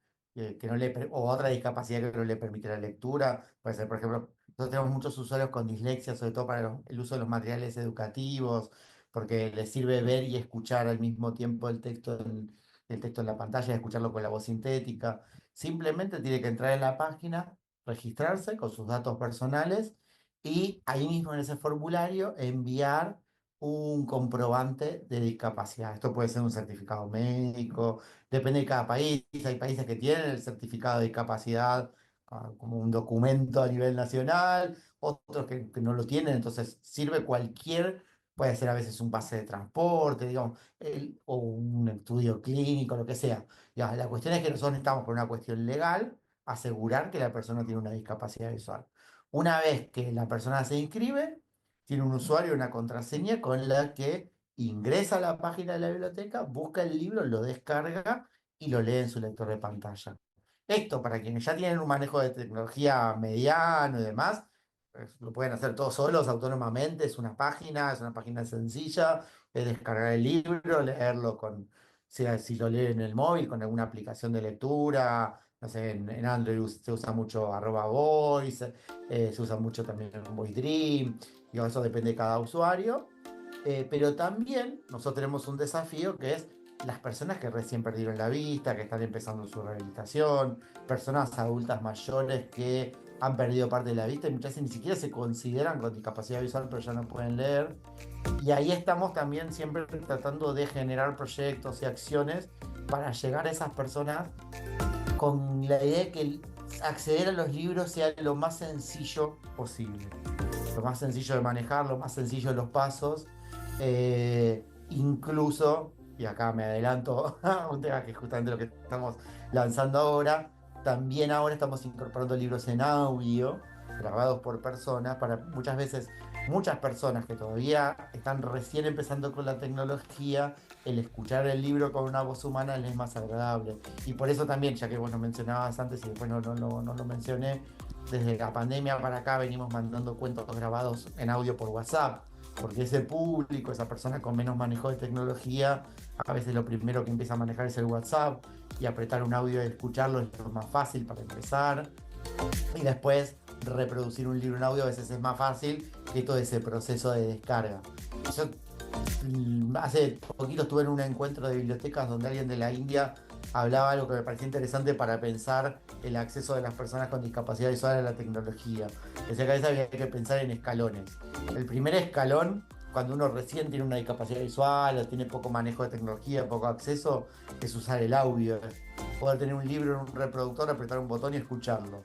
o otra discapacidad que no le permite la lectura, puede ser, por ejemplo, nosotros tenemos muchos usuarios con dislexia, sobre todo para el uso de los materiales educativos, porque les sirve ver y escuchar al mismo tiempo el texto en la pantalla, y escucharlo con la voz sintética. Simplemente tiene que entrar en la página, registrarse con sus datos personales, y ahí mismo en ese formulario enviar un comprobante de discapacidad. Esto puede ser un certificado médico, depende de cada país. Hay países que tienen el certificado de discapacidad como un documento a nivel nacional, otros que no lo tienen, entonces sirve puede ser a veces un pase de transporte, digamos, o un estudio clínico, lo que sea. Ya, la cuestión es que nosotros necesitamos, por una cuestión legal, asegurar que la persona tiene una discapacidad visual. Una vez que la persona se inscribe, tiene un usuario y una contraseña con la que ingresa a la página de la biblioteca, busca el libro, lo descarga y lo lee en su lector de pantalla. Esto, para quienes ya tienen un manejo de tecnología mediano y demás, pues, lo pueden hacer todos solos, autónomamente. Es una página sencilla, es descargar el libro, leerlo sea si lo leen en el móvil, con alguna aplicación de lectura. No sé, en Android se usa mucho @voice, se usa mucho también Voice Dream. Digo, eso depende de cada usuario. Pero también nosotros tenemos un desafío que es las personas que recién perdieron la vista, que están empezando su rehabilitación, personas adultas mayores que han perdido parte de la vista y muchas veces ni siquiera se consideran con discapacidad visual, pero ya no pueden leer. Y ahí estamos también siempre tratando de generar proyectos y acciones para llegar a esas personas con la idea de que acceder a los libros sea lo más sencillo posible. Lo más sencillo de manejar, lo más sencillo de los pasos. Incluso, y acá me adelanto a un tema que es justamente lo que estamos lanzando ahora, también ahora estamos incorporando libros en audio, grabados por personas, para muchas personas que todavía están recién empezando con la tecnología, el escuchar el libro con una voz humana les es más agradable. Y por eso también, ya que vos lo mencionabas antes y después no lo mencioné, desde la pandemia para acá venimos mandando cuentos grabados en audio por WhatsApp, porque ese público, esa persona con menos manejo de tecnología, a veces lo primero que empieza a manejar es el WhatsApp, y apretar un audio y escucharlo es lo más fácil para empezar, y después reproducir un libro en audio a veces es más fácil que todo ese proceso de descarga. Yo hace poquito estuve en un encuentro de bibliotecas donde alguien de la India hablaba algo que me parecía interesante para pensar el acceso de las personas con discapacidad visual a la tecnología. Decía que a veces había que pensar en escalones. El primer escalón, cuando uno recién tiene una discapacidad visual o tiene poco manejo de tecnología, poco acceso, es usar el audio. Poder tener un libro en un reproductor, apretar un botón y escucharlo.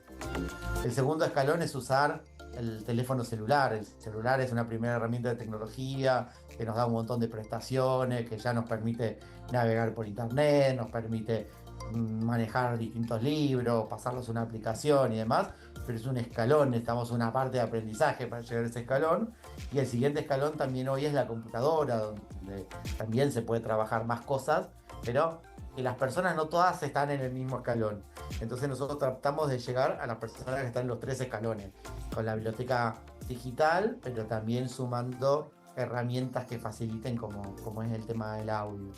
El segundo escalón es usar el teléfono celular. El celular es una primera herramienta de tecnología que nos da un montón de prestaciones, que ya nos permite navegar por internet, nos permite manejar distintos libros, pasarlos a una aplicación y demás, pero es un escalón, necesitamos una parte de aprendizaje para llegar a ese escalón. Y el siguiente escalón también hoy es la computadora, donde también se puede trabajar más cosas, pero que las personas no todas están en el mismo escalón. Entonces nosotros tratamos de llegar a las personas que están en los 3 escalones, con la biblioteca digital, pero también sumando herramientas que faciliten como es el tema del audio.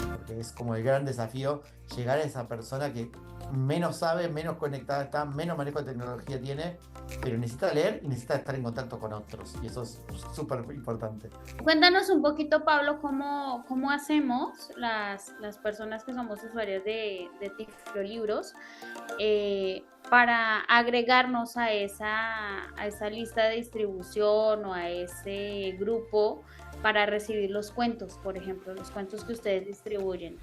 Porque es como el gran desafío llegar a esa persona que menos sabe, menos conectada está, menos manejo de tecnología tiene, pero necesita leer y necesita estar en contacto con otros. Y eso es súper importante. Cuéntanos un poquito, Pablo, cómo hacemos las personas que somos usuarios de Tiflolibros para agregarnos a esa lista de distribución o a ese grupo para recibir los cuentos, por ejemplo, los cuentos que ustedes distribuyen.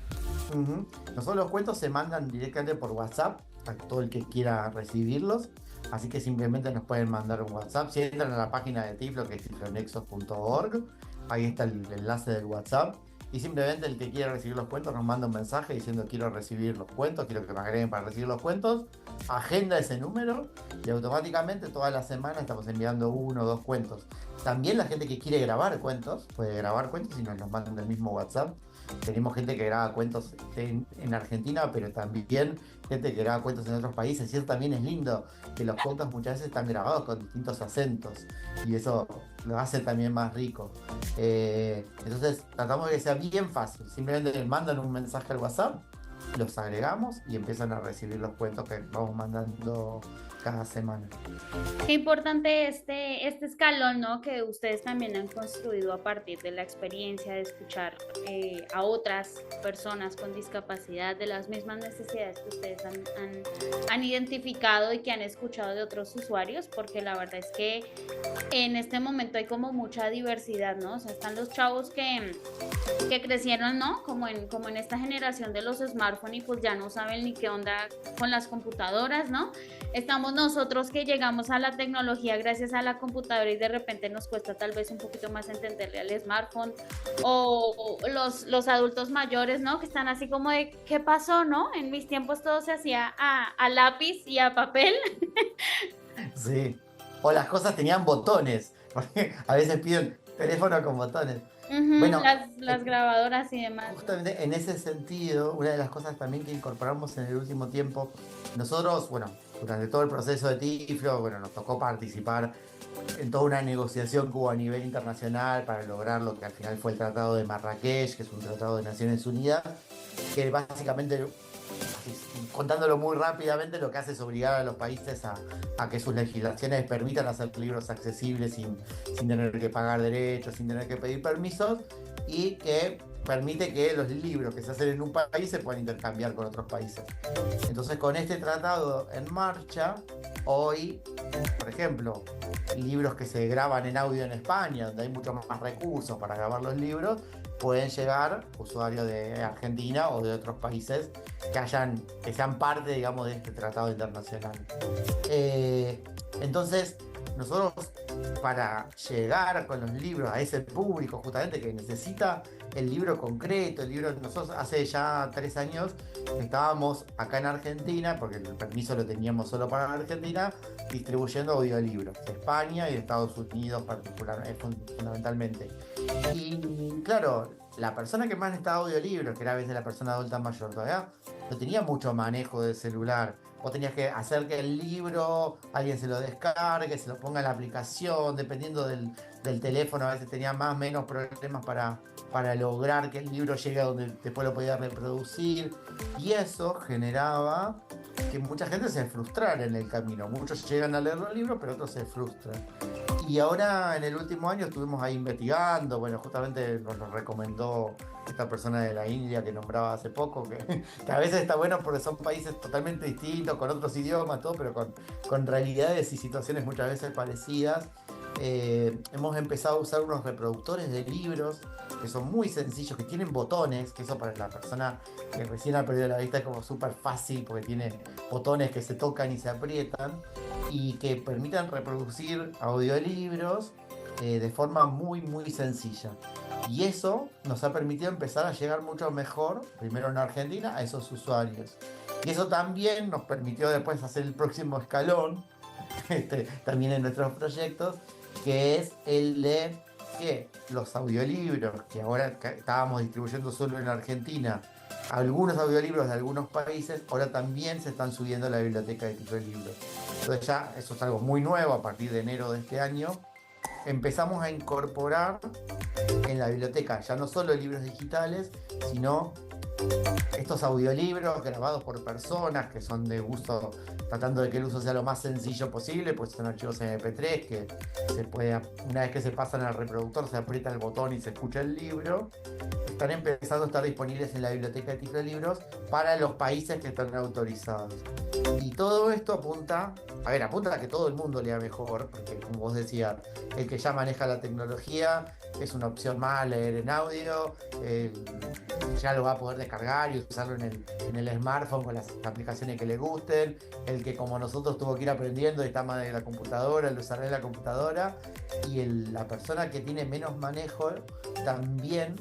Nosotros los cuentos se mandan directamente por WhatsApp a todo el que quiera recibirlos, así que simplemente nos pueden mandar un WhatsApp. Si entran a la página de Tiflo, que es tiflonexos.org, ahí está el enlace del WhatsApp, y simplemente el que quiera recibir los cuentos nos manda un mensaje diciendo quiero recibir los cuentos, quiero que me agreguen para recibir los cuentos, agenda ese número y automáticamente toda la semana estamos enviando 1 o 2 cuentos. También la gente que quiere grabar cuentos puede grabar cuentos y nos los mandan del mismo WhatsApp. Tenemos gente que graba cuentos en Argentina, pero también gente que graba cuentos en otros países. Y eso también es lindo, que los cuentos muchas veces están grabados con distintos acentos. Y eso lo hace también más rico. Entonces tratamos de que sea bien fácil. Simplemente les mandan un mensaje al WhatsApp, los agregamos y empiezan a recibir los cuentos que vamos mandando cada semana. Qué importante este escalón, ¿no? Que ustedes también han construido a partir de la experiencia de escuchar a otras personas con discapacidad, de las mismas necesidades que ustedes han identificado y que han escuchado de otros usuarios, porque la verdad es que en este momento hay como mucha diversidad, ¿no? O sea, están los chavos que crecieron, ¿no? Como en esta generación de los smartphones y pues ya no saben ni qué onda con las computadoras, ¿no? Estamos nosotros que llegamos a la tecnología gracias a la computadora y de repente nos cuesta tal vez un poquito más entenderle al smartphone, o los adultos mayores, ¿no? Que están así como de, ¿qué pasó, no? En mis tiempos todo se hacía a lápiz y a papel. Sí. O las cosas tenían botones, porque a veces piden teléfono con botones. Ujú, Bueno, las grabadoras y demás. justamente en ese sentido, una de las cosas también que incorporamos en el último tiempo, nosotros, bueno, durante todo el proceso de Tiflo, bueno, nos tocó participar en toda una negociación que hubo a nivel internacional para lograr lo que al final fue el Tratado de Marrakech, que es un tratado de Naciones Unidas, que básicamente, contándolo muy rápidamente, lo que hace es obligar a los países a que sus legislaciones permitan hacer libros accesibles sin tener que pagar derechos, sin tener que pedir permisos, y que permite que los libros que se hacen en un país se puedan intercambiar con otros países. Entonces, con este tratado en marcha, hoy, por ejemplo, libros que se graban en audio en España, donde hay muchos más recursos para grabar los libros, pueden llegar usuarios de Argentina o de otros países que sean parte, digamos, de este tratado internacional. Entonces, nosotros, para llegar con los libros a ese público justamente que necesita el libro concreto, nosotros hace ya 3 años estábamos acá en Argentina, porque el permiso lo teníamos solo para Argentina, distribuyendo audiolibros de España y de Estados Unidos fundamentalmente. Y claro, la persona que más necesitaba audiolibros, que era a veces la persona adulta mayor, todavía no tenía mucho manejo del celular. Vos tenías que hacer que el libro, alguien se lo descargue, se lo ponga en la aplicación, dependiendo del teléfono, a veces tenía más o menos problemas para lograr que el libro llegue a donde después lo podía reproducir. Y eso generaba que mucha gente se frustrara en el camino. Muchos llegan a leer los libros, pero otros se frustran. Y ahora, en el último año, estuvimos ahí investigando. Bueno, justamente nos lo recomendó esta persona de la India que nombraba hace poco, que a veces está bueno porque son países totalmente distintos, con otros idiomas, todo, pero con realidades y situaciones muchas veces parecidas. Hemos empezado a usar unos reproductores de libros que son muy sencillos, que tienen botones, que eso para la persona que recién ha perdido la vista es como súper fácil, porque tiene botones que se tocan y se aprietan, y que permitan reproducir audiolibros de forma muy, muy sencilla. Y eso nos ha permitido empezar a llegar mucho mejor, primero en Argentina, a esos usuarios. Y eso también nos permitió después hacer el próximo escalón, también en nuestros proyectos, que es el de que los audiolibros que ahora estábamos distribuyendo solo en Argentina, algunos audiolibros de algunos países, ahora también se están subiendo a la biblioteca de Tiflo Libros. Entonces ya eso es algo muy nuevo. A partir de enero de este año empezamos a incorporar en la biblioteca ya no solo libros digitales, sino estos audiolibros grabados por personas que son de uso, tratando de que el uso sea lo más sencillo posible, pues son archivos MP3 que se puede, una vez que se pasan al reproductor, se aprieta el botón y se escucha el libro. Están empezando a estar disponibles en la biblioteca de Tiflo Libros para los países que están autorizados. Y todo esto apunta a que todo el mundo lea mejor, porque como vos decías, el que ya maneja la tecnología es una opción más leer en audio, ya lo va a poder descargar y usarlo en el smartphone con las aplicaciones que le gusten. El que como nosotros tuvo que ir aprendiendo y está más de la computadora, lo usará en la computadora. Y la persona que tiene menos manejo también,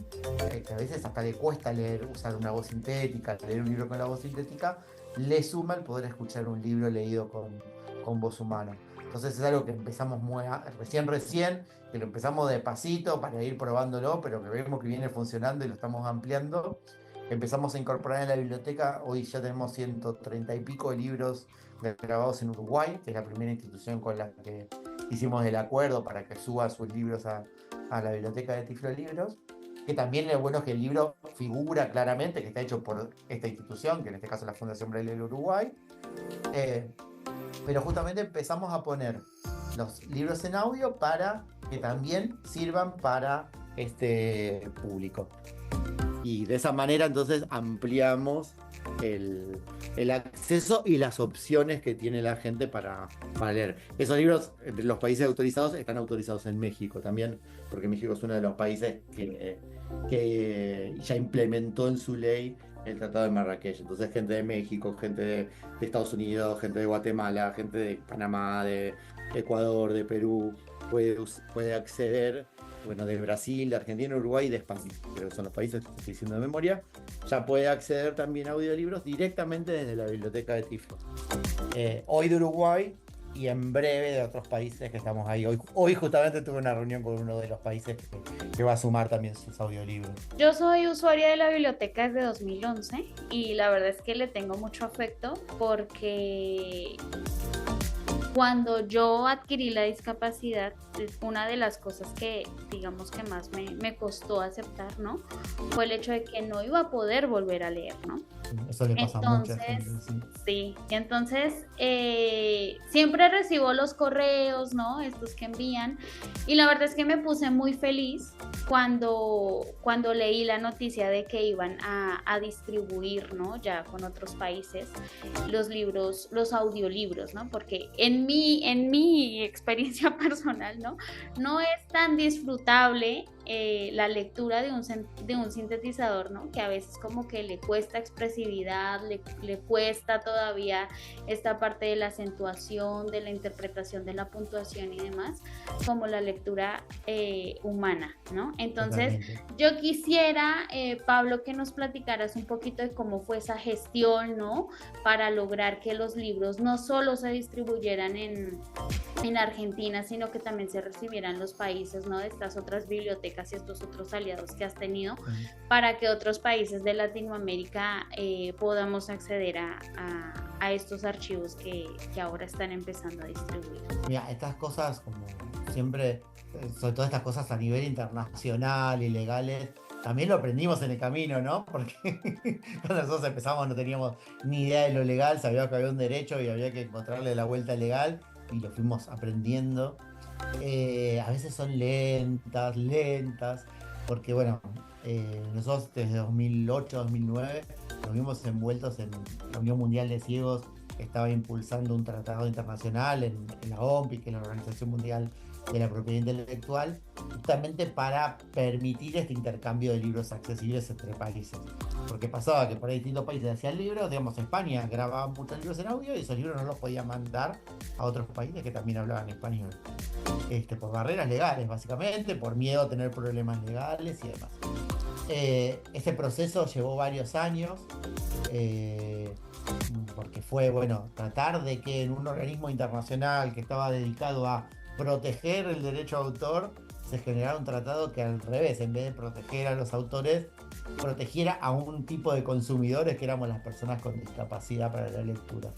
que a veces hasta le cuesta usar una voz sintética, leer un libro con la voz sintética, le suma el poder escuchar un libro leído con voz humana. Entonces es algo que empezamos recién, que lo empezamos de pasito para ir probándolo, pero que vemos que viene funcionando y lo estamos ampliando. Empezamos a incorporar en la biblioteca, hoy ya tenemos 130 y pico de libros grabados en Uruguay, que es la primera institución con la que hicimos el acuerdo para que suba sus libros a la biblioteca de Tiflo Libros. Que también lo bueno es que el libro figura claramente que está hecho por esta institución, que en este caso es la Fundación Braille del Uruguay. Pero justamente empezamos a poner los libros en audio para que también sirvan para este público. Y de esa manera entonces ampliamos el acceso y las opciones que tiene la gente para leer. Esos libros, entre los países autorizados, están autorizados en México también, porque México es uno de los países que ya implementó en su ley el Tratado de Marrakech. Entonces gente de México, gente de Estados Unidos, gente de Guatemala, gente de Panamá, de Ecuador, de Perú, puede acceder, bueno, de Brasil, de Argentina, Uruguay y de España, pero son los países que estoy diciendo de memoria, ya puede acceder también a audiolibros directamente desde la biblioteca de Tiflo. Hoy de Uruguay y en breve de otros países que estamos ahí. Hoy justamente tuve una reunión con uno de los países que va a sumar también sus audiolibros. Yo soy usuaria de la biblioteca desde 2011 y la verdad es que le tengo mucho afecto porque cuando yo adquirí la discapacidad, una de las cosas que digamos que más me costó aceptar, ¿no? Fue el hecho de que no iba a poder volver a leer, ¿no? Eso le pasa a mucha gente. Sí, y entonces siempre recibo los correos, ¿no? Estos que envían, y la verdad es que me puse muy feliz cuando leí la noticia de que iban a distribuir, ¿no? Ya con otros países, los libros, los audiolibros, ¿no? Porque en mi experiencia personal, ¿no? No es tan disfrutable la lectura de un sintetizador, ¿no? Que a veces como que le cuesta expresividad, le cuesta todavía esta parte de la acentuación, de la interpretación de la puntuación y demás, como la lectura humana, ¿no? Entonces, yo quisiera, Pablo, que nos platicaras un poquito de cómo fue esa gestión, ¿no? Para lograr que los libros no solo se distribuyeran en Argentina, sino que también se recibieran los países, ¿no? De estas otras bibliotecas y estos otros aliados que has tenido, para que otros países de Latinoamérica podamos acceder a estos archivos que ahora están empezando a distribuir. Mira, estas cosas, como siempre, sobre todo estas cosas a nivel internacional y legales, también lo aprendimos en el camino, ¿no? Porque cuando nosotros empezamos no teníamos ni idea de lo legal, sabíamos que había un derecho y había que encontrarle la vuelta legal, y lo fuimos aprendiendo. A veces son lentas, porque bueno, nosotros desde 2008, 2009 nos vimos envueltos en la Unión Mundial de Ciegos, que estaba impulsando un tratado internacional en la OMPI, que es la Organización Mundial de la Propiedad Intelectual, justamente para permitir este intercambio de libros accesibles entre países. Porque pasaba que por ahí distintos países hacían libros, digamos, España grababa muchos libros en audio y esos libros no los podía mandar a otros países que también hablaban español. Por barreras legales, básicamente, por miedo a tener problemas legales y demás. Este proceso llevó varios años, porque fue, bueno, tratar de que en un organismo internacional que estaba dedicado a proteger el derecho de autor, se generara un tratado que al revés, en vez de proteger a los autores, protegiera a un tipo de consumidores que éramos las personas con discapacidad para la lectura.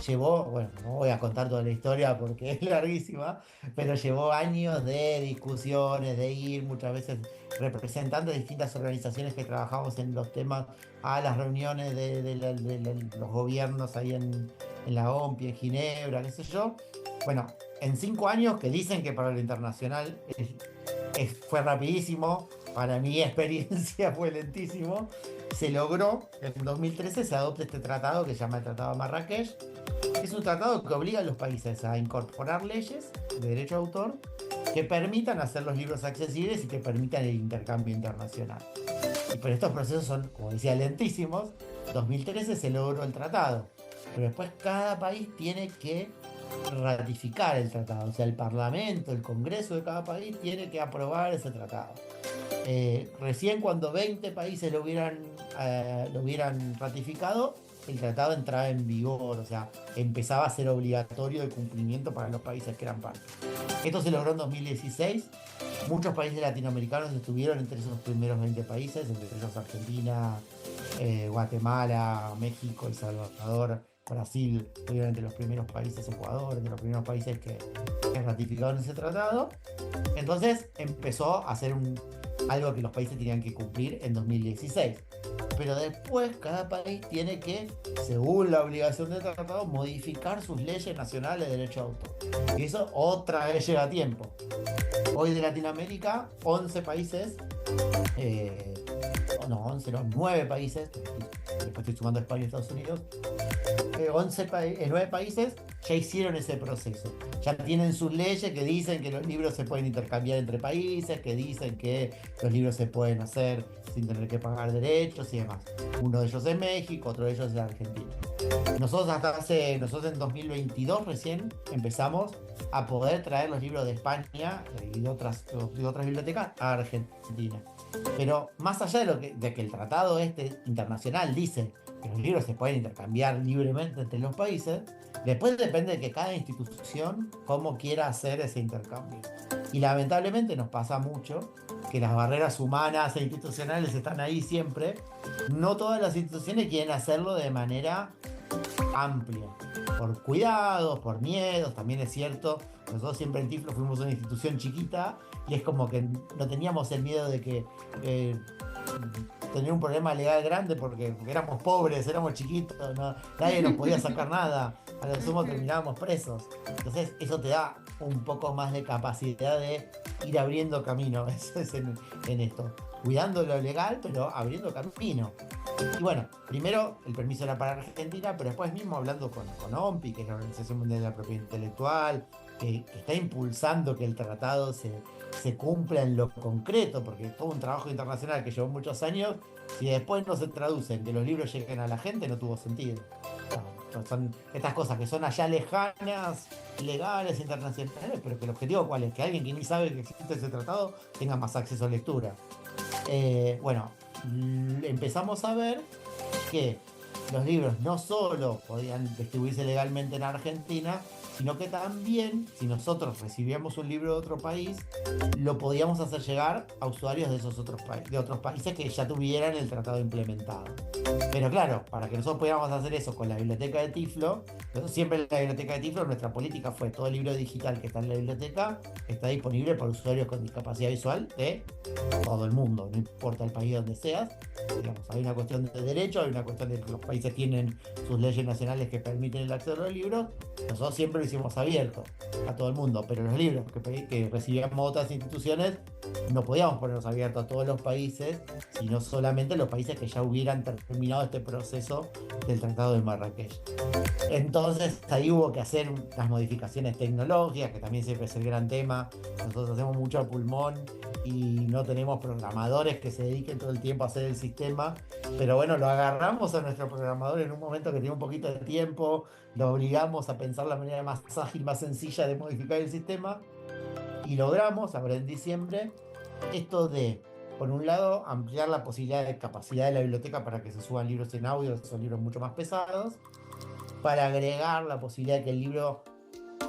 Llevó, bueno, no voy a contar toda la historia porque es larguísima, pero llevó años de discusiones, de ir muchas veces representantes de distintas organizaciones que trabajamos en los temas a las reuniones de los gobiernos ahí en la OMPI, en Ginebra, qué sé yo. Bueno, en 5 años, que dicen que para lo internacional fue rapidísimo, para mi experiencia fue lentísimo, se logró que en 2013 se adopte este tratado que se llama el Tratado de Marrakech. Es un tratado que obliga a los países a incorporar leyes de derecho de autor que permitan hacer los libros accesibles y que permitan el intercambio internacional. Y por estos procesos son, como decía, lentísimos. En 2013 se logró el tratado, pero después cada país tiene que ratificar el tratado, o sea, el Parlamento, el Congreso de cada país tiene que aprobar ese tratado. Recién cuando 20 países lo hubieran ratificado, el tratado entraba en vigor, o sea, empezaba a ser obligatorio de cumplimiento para los países que eran parte. Esto se logró en 2016. Muchos países latinoamericanos estuvieron entre esos primeros 20 países, entre ellos Argentina, Guatemala, México, El Salvador, Brasil, estuvieron entre los primeros países, Ecuador, entre los primeros países que ratificaron ese tratado. Entonces empezó a ser algo que los países tenían que cumplir en 2016. Pero después cada país tiene que, según la obligación del tratado, modificar sus leyes nacionales de derecho de autor. Y eso otra vez lleva tiempo. Hoy de Latinoamérica, 11 países, 9 países, después estoy sumando España y Estados Unidos, 9 países ya hicieron ese proceso. Ya tienen sus leyes que dicen que los libros se pueden intercambiar entre países, que dicen que los libros se pueden hacer sin tener que pagar derechos y demás. Uno de ellos es México, otro de ellos es Argentina. Nosotros en 2022 recién empezamos a poder traer los libros de España y de otras bibliotecas a Argentina. Pero más allá de que el tratado internacional dice que los libros se pueden intercambiar libremente entre los países, después depende de que cada institución cómo quiera hacer ese intercambio. Y lamentablemente nos pasa mucho que las barreras humanas e institucionales están ahí siempre. No todas las instituciones quieren hacerlo de manera amplia, por cuidados, por miedos. También es cierto, nosotros siempre en Tiflo fuimos una institución chiquita y es como que no teníamos el miedo de que tener un problema legal grande porque éramos pobres, éramos chiquitos, nadie nos podía sacar nada, a lo sumo terminábamos presos. Entonces eso te da un poco más de capacidad de ir abriendo camino. Eso es en esto, cuidando lo legal pero abriendo camino. Y bueno, primero el permiso era para Argentina, pero después mismo hablando con OMPI, que es la Organización Mundial de la Propiedad Intelectual, que está impulsando que el tratado se cumpla en lo concreto, porque es todo un trabajo internacional que llevó muchos años. Si después no se traducen, que los libros lleguen a la gente, no tuvo sentido. Son estas cosas que son allá lejanas, legales, internacionales, pero que el objetivo cuál es, que alguien que ni sabe que existe ese tratado tenga más acceso a lectura. Bueno, empezamos a ver que los libros no solo podían distribuirse legalmente en Argentina, sino que también, si nosotros recibíamos un libro de otro país, lo podíamos hacer llegar a usuarios de otros países que ya tuvieran el tratado implementado. Pero claro, para que nosotros pudiéramos hacer eso con la biblioteca de Tiflo, siempre en la biblioteca de Tiflo nuestra política fue todo el libro digital que está en la biblioteca está disponible para usuarios con discapacidad visual de todo el mundo, no importa el país donde seas. Digamos, hay una cuestión de derecho, hay una cuestión de que los países tienen sus leyes nacionales que permiten el acceso a los libros. Nosotros siempre lo hicimos abierto a todo el mundo, pero los libros que recibíamos otras instituciones no podíamos ponerlos abiertos a todos los países, sino solamente los países que ya hubieran terminado este proceso del Tratado de Marrakech. Entonces ahí hubo que hacer unas modificaciones tecnológicas, que también siempre es el gran tema. Nosotros hacemos mucho a pulmón y no tenemos programadores que se dediquen todo el tiempo a hacer el sistema, pero bueno, lo agarramos a nuestro programador en un momento que tenía un poquito de tiempo, lo obligamos a pensar la manera más ágil, más sencilla de modificar el sistema y logramos, ahora en diciembre, esto de, por un lado, ampliar la posibilidad de capacidad de la biblioteca para que se suban libros en audio, son libros mucho más pesados, para agregar la posibilidad de que el libro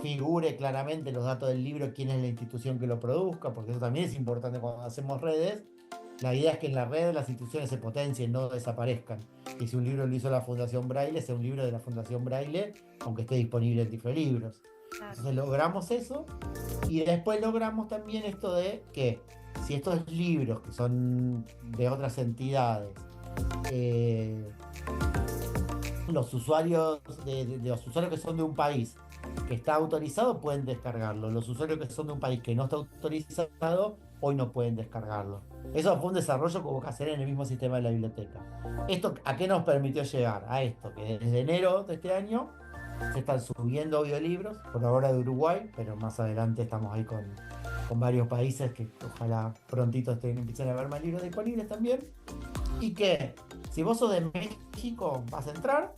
figure claramente los datos del libro, quién es la institución que lo produzca, porque eso también es importante cuando hacemos redes. La idea es que en la red las instituciones se potencien, no desaparezcan. Y si un libro lo hizo la Fundación Braille, sea un libro de la Fundación Braille, aunque esté disponible en Tiflo Libros. Entonces logramos eso, y después logramos también esto de que si estos libros que son de otras entidades, los usuarios los usuarios que son de un país que está autorizado pueden descargarlo. Los usuarios que son de un país que no está autorizado hoy no pueden descargarlo. Eso fue un desarrollo que hubo que hacer en el mismo sistema de la biblioteca. ¿Esto a qué nos permitió llegar? A esto, que desde enero de este año se están subiendo audiolibros, por ahora de Uruguay, pero más adelante estamos ahí con varios países que ojalá prontito empiecen a haber más libros disponibles también. Y que si vos sos de México vas a entrar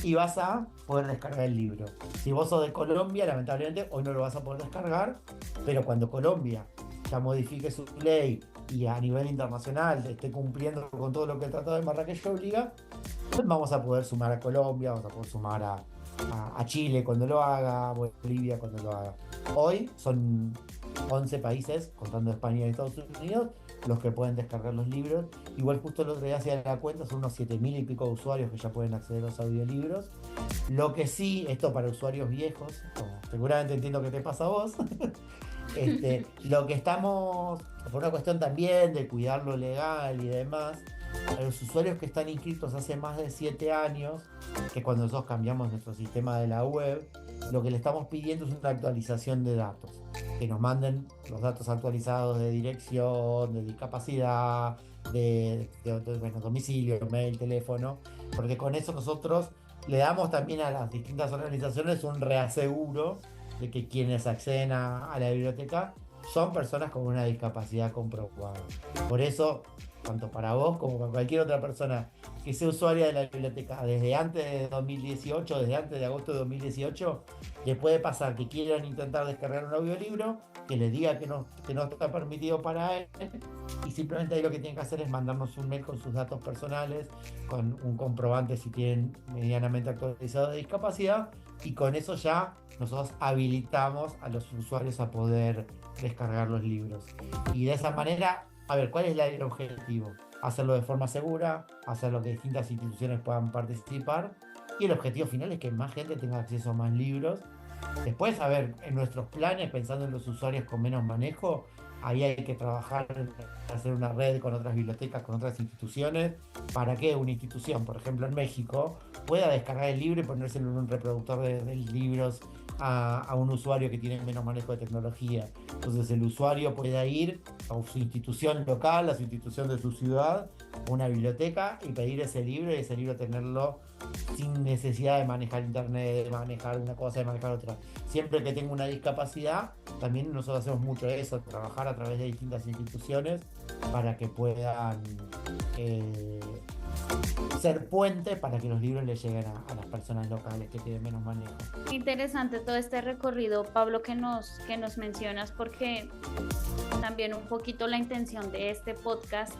y vas a poder descargar el libro. Si vos sos de Colombia, lamentablemente hoy no lo vas a poder descargar, pero cuando Colombia ya modifique su ley y a nivel internacional esté cumpliendo con todo lo que el Tratado de Marrakech obliga, pues vamos a poder sumar a Colombia, vamos a poder sumar a Chile cuando lo haga, a Bolivia cuando lo haga. Hoy son 11 países, contando España y Estados Unidos, los que pueden descargar los libros. Igual justo el otro día hacía la cuenta, son unos 7.000 y pico de usuarios que ya pueden acceder a los audiolibros. Lo que sí, esto para usuarios viejos, como seguramente entiendo que te pasa a vos, lo que estamos, por una cuestión también de cuidar lo legal y demás, a los usuarios que están inscritos hace más de 7 años, que cuando nosotros cambiamos nuestro sistema de la web, lo que le estamos pidiendo es una actualización de datos, que nos manden los datos actualizados de dirección, de discapacidad, de domicilio, mail, teléfono, porque con eso nosotros le damos también a las distintas organizaciones un reaseguro de que quienes acceden a la biblioteca son personas con una discapacidad comprobada. Por eso tanto para vos como para cualquier otra persona que sea usuaria de la biblioteca desde antes de 2018, desde antes de agosto de 2018, le puede pasar que quieran intentar descargar un audiolibro, que les diga que no está permitido para él, y simplemente ahí lo que tienen que hacer es mandarnos un mail con sus datos personales, con un comprobante si tienen medianamente actualizado de discapacidad, y con eso ya nosotros habilitamos a los usuarios a poder descargar los libros. Y de esa manera, a ver, ¿cuál es el objetivo? Hacerlo de forma segura, hacerlo que distintas instituciones puedan participar, y el objetivo final es que más gente tenga acceso a más libros. Después, a ver, en nuestros planes, pensando en los usuarios con menos manejo, ahí hay que trabajar en hacer una red con otras bibliotecas, con otras instituciones, para que una institución, por ejemplo en México, pueda descargar el libro y ponérselo en un reproductor de libros a un usuario que tiene menos manejo de tecnología. Entonces el usuario pueda ir a su institución local, a su institución de su ciudad, a una biblioteca y pedir ese libro, y ese libro tenerlo sin necesidad de manejar internet, de manejar una cosa, de manejar otra. Siempre que tenga una discapacidad, también nosotros hacemos mucho eso, trabajar a través de distintas instituciones para que puedan ser puente para que los libros les lleguen a las personas locales que tienen menos manejo. Interesante todo este recorrido, Pablo, que nos mencionas, porque también un poquito la intención de este podcast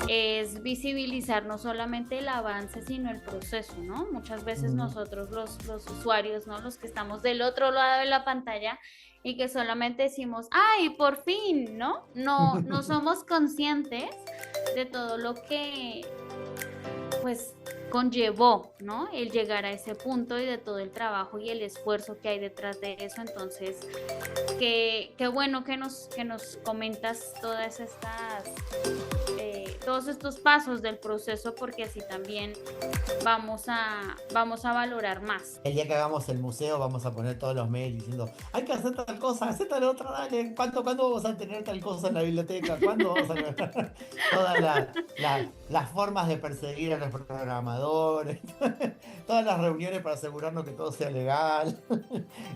es visibilizar no solamente el avance, sino el proceso, ¿no? Muchas veces nosotros los usuarios, ¿no? Los que estamos del otro lado de la pantalla y que solamente decimos, ¡ay, por fin!, ¿no? No somos conscientes de todo lo que pues conllevó, ¿no? El llegar a ese punto, y de todo el trabajo y el esfuerzo que hay detrás de eso. Entonces, qué bueno que nos comentas todas estas todos estos pasos del proceso, porque así también vamos a valorar más. El día que hagamos el museo vamos a poner todos los mails diciendo, hay que hacer tal cosa, hacer tal otra, dale, ¿cuándo vamos a tener tal cosa en la biblioteca? ¿Cuándo vamos a tener todas las formas de perseguir a los programadores? Todas las reuniones para asegurarnos que todo sea legal.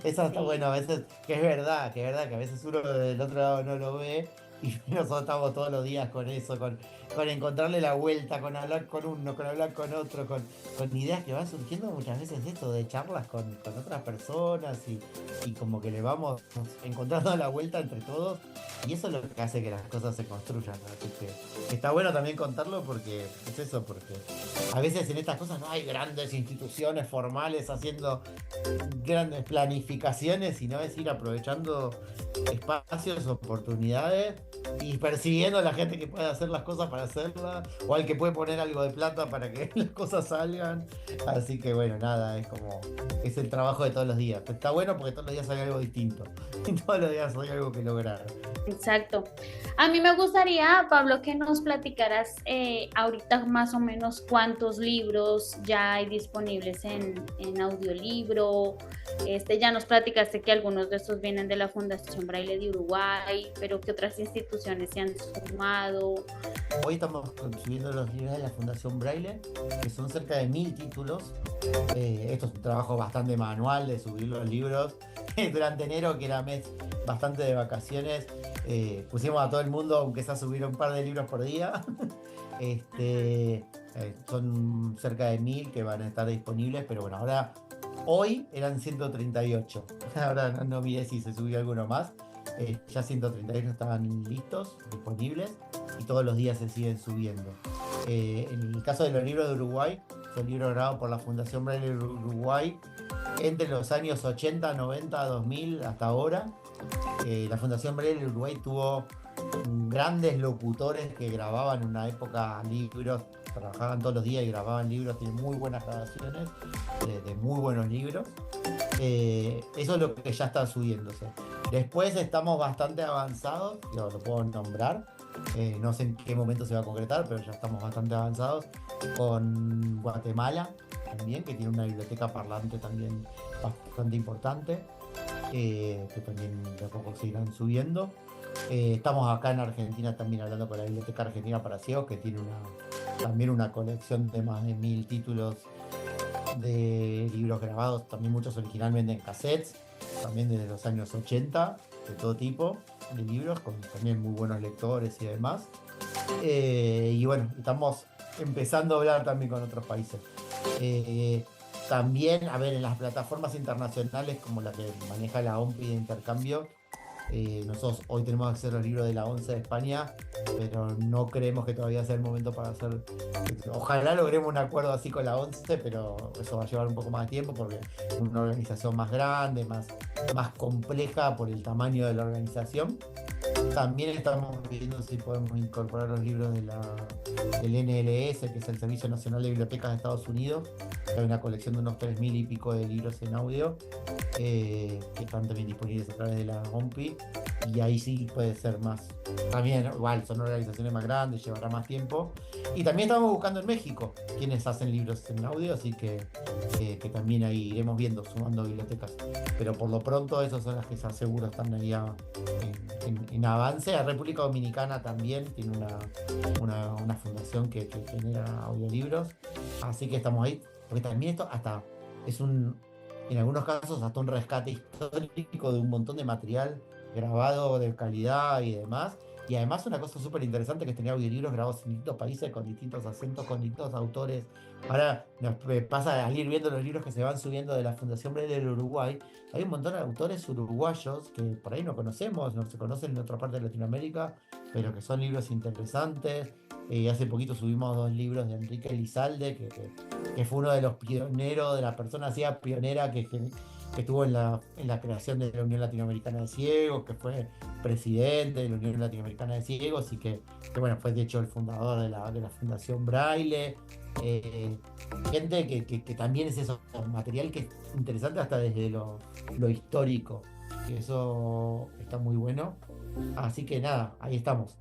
Eso está bueno, a veces, que es verdad que a veces uno del otro lado no lo ve, y nosotros estamos todos los días con eso, con encontrarle la vuelta, con hablar con uno, con hablar con otro, con ideas que van surgiendo muchas veces, esto de charlas con otras personas, y como que le vamos encontrando la vuelta entre todos, y eso es lo que hace que las cosas se construyan, ¿no? Así que está bueno también contarlo, porque es eso, porque a veces en estas cosas no hay grandes instituciones formales haciendo grandes planificaciones, sino es ir aprovechando espacios, oportunidades, y persiguiendo a la gente que puede hacer las cosas para hacerlas, o al que puede poner algo de plata para que las cosas salgan. Así que bueno, nada, es el trabajo de todos los días. Pero está bueno porque todos los días hay algo distinto, y todos los días hay algo que lograr. Exacto. A mí me gustaría, Pablo, que nos platicaras ahorita más o menos cuántos libros ya hay disponibles en audiolibro. Ya nos platicaste que algunos de estos vienen de la Fundación Braille de Uruguay, pero que otras instituciones se han sumado. Hoy estamos subiendo los libros de la Fundación Braille, que son cerca de 1000 títulos. Esto es un trabajo bastante manual de subir los libros. Durante enero, que era mes bastante de vacaciones, pusimos a todo el mundo, aunque sea subir un par de libros por día. Son cerca de 1000 que van a estar disponibles, pero bueno, ahora hoy eran 138. Ahora no miré si se subió alguno más. Ya 138 estaban listos, disponibles, y todos los días se siguen subiendo. En el caso de los libros de Uruguay, son libros grabados por la Fundación Braille de Uruguay entre los años 80, 90, 2000 hasta ahora. La Fundación Braille de Uruguay tuvo grandes locutores que grababan en una época libros, trabajaban todos los días y grababan libros, tienen muy buenas grabaciones de muy buenos libros. Eso es lo que ya está subiéndose. Después estamos bastante avanzados, lo puedo nombrar, no sé en qué momento se va a concretar, pero ya estamos bastante avanzados con Guatemala también, que tiene una biblioteca parlante también bastante importante, que también de a poco se irán subiendo. Estamos acá en Argentina también hablando con la Biblioteca Argentina para Ciegos, que tiene también una colección de más de 1000 títulos de libros grabados, también muchos originalmente en cassettes, también desde los años 80, de todo tipo. de libros, con también muy buenos lectores y demás. Y bueno, estamos empezando a hablar también con otros países. También, a ver, en las plataformas internacionales como la que maneja la OMPI de intercambio, nosotros hoy tenemos acceso a los libros de la ONCE de España, pero no creemos que todavía sea el momento para hacer. Ojalá logremos un acuerdo así con la ONCE, pero eso va a llevar un poco más de tiempo porque es una organización más grande, más compleja por el tamaño de la organización. También estamos viendo si podemos incorporar los libros del NLS, que es el Servicio Nacional de Bibliotecas de Estados Unidos, que hay una colección de unos 3.000 y pico de libros en audio, que están también disponibles a través de la OMPI, y ahí sí puede ser más. También, igual, son organizaciones más grandes, llevará más tiempo. Y también estamos buscando en México quienes hacen libros en audio, así que también ahí iremos viendo, sumando bibliotecas. Pero por lo pronto, esas son las que se aseguro están ahí en avance. La República Dominicana también tiene una fundación que genera audiolibros, así que estamos ahí, porque también esto hasta es en algunos casos hasta un rescate histórico de un montón de material grabado de calidad y demás. Y además una cosa súper interesante que es tener audiolibros grabados en distintos países, con distintos acentos, con distintos autores. Ahora nos pasa al ir viendo los libros que se van subiendo de la Fundación Braille del Uruguay. Hay un montón de autores uruguayos que por ahí no conocemos, no se conocen en otra parte de Latinoamérica, pero que son libros interesantes. Hace poquito subimos 2 libros de Enrique Elizalde, que fue uno de los pioneros, de la persona así pionera que estuvo en la creación de la Unión Latinoamericana de Ciegos, que fue presidente de la Unión Latinoamericana de Ciegos y que bueno, fue de hecho el fundador de la Fundación Braille. Gente que también es eso, material que es interesante hasta desde lo histórico, que eso está muy bueno. Así que nada, ahí estamos.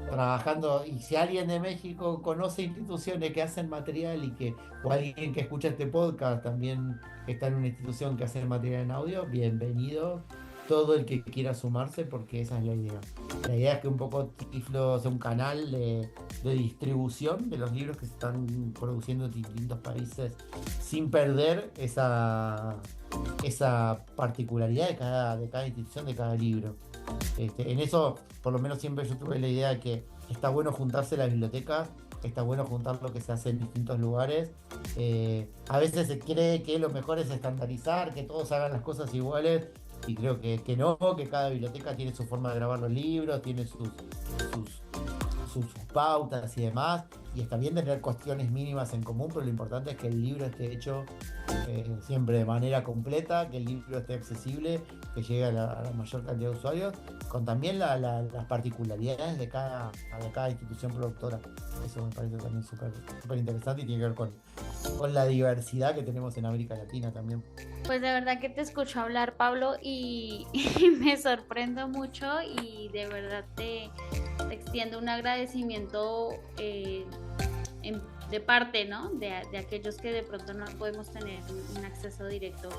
Trabajando, y si alguien de México conoce instituciones que hacen material o alguien que escucha este podcast también está en una institución que hace material en audio, bienvenido todo el que quiera sumarse, porque esa es la idea. La idea es que un poco Tiflo sea un canal de distribución de los libros que se están produciendo en distintos países sin perder esa particularidad de cada institución, de cada libro. En eso, por lo menos siempre yo tuve la idea de que está bueno juntarse las bibliotecas, está bueno juntar lo que se hace en distintos lugares. A veces se cree que lo mejor es estandarizar, que todos hagan las cosas iguales, y creo que no, que cada biblioteca tiene su forma de grabar los libros, tiene sus pautas y demás, y está bien tener cuestiones mínimas en común, pero lo importante es que el libro esté hecho siempre de manera completa, que el libro esté accesible, que llegue a la mayor cantidad de usuarios, con también las particularidades de cada institución productora. Eso me parece también súper interesante y tiene que ver con la diversidad que tenemos en América Latina también. Pues de verdad que te escucho hablar, Pablo, y me sorprendo mucho, y de verdad te extiendo un agradecimiento de parte, ¿no? De aquellos que de pronto no podemos tener un acceso directo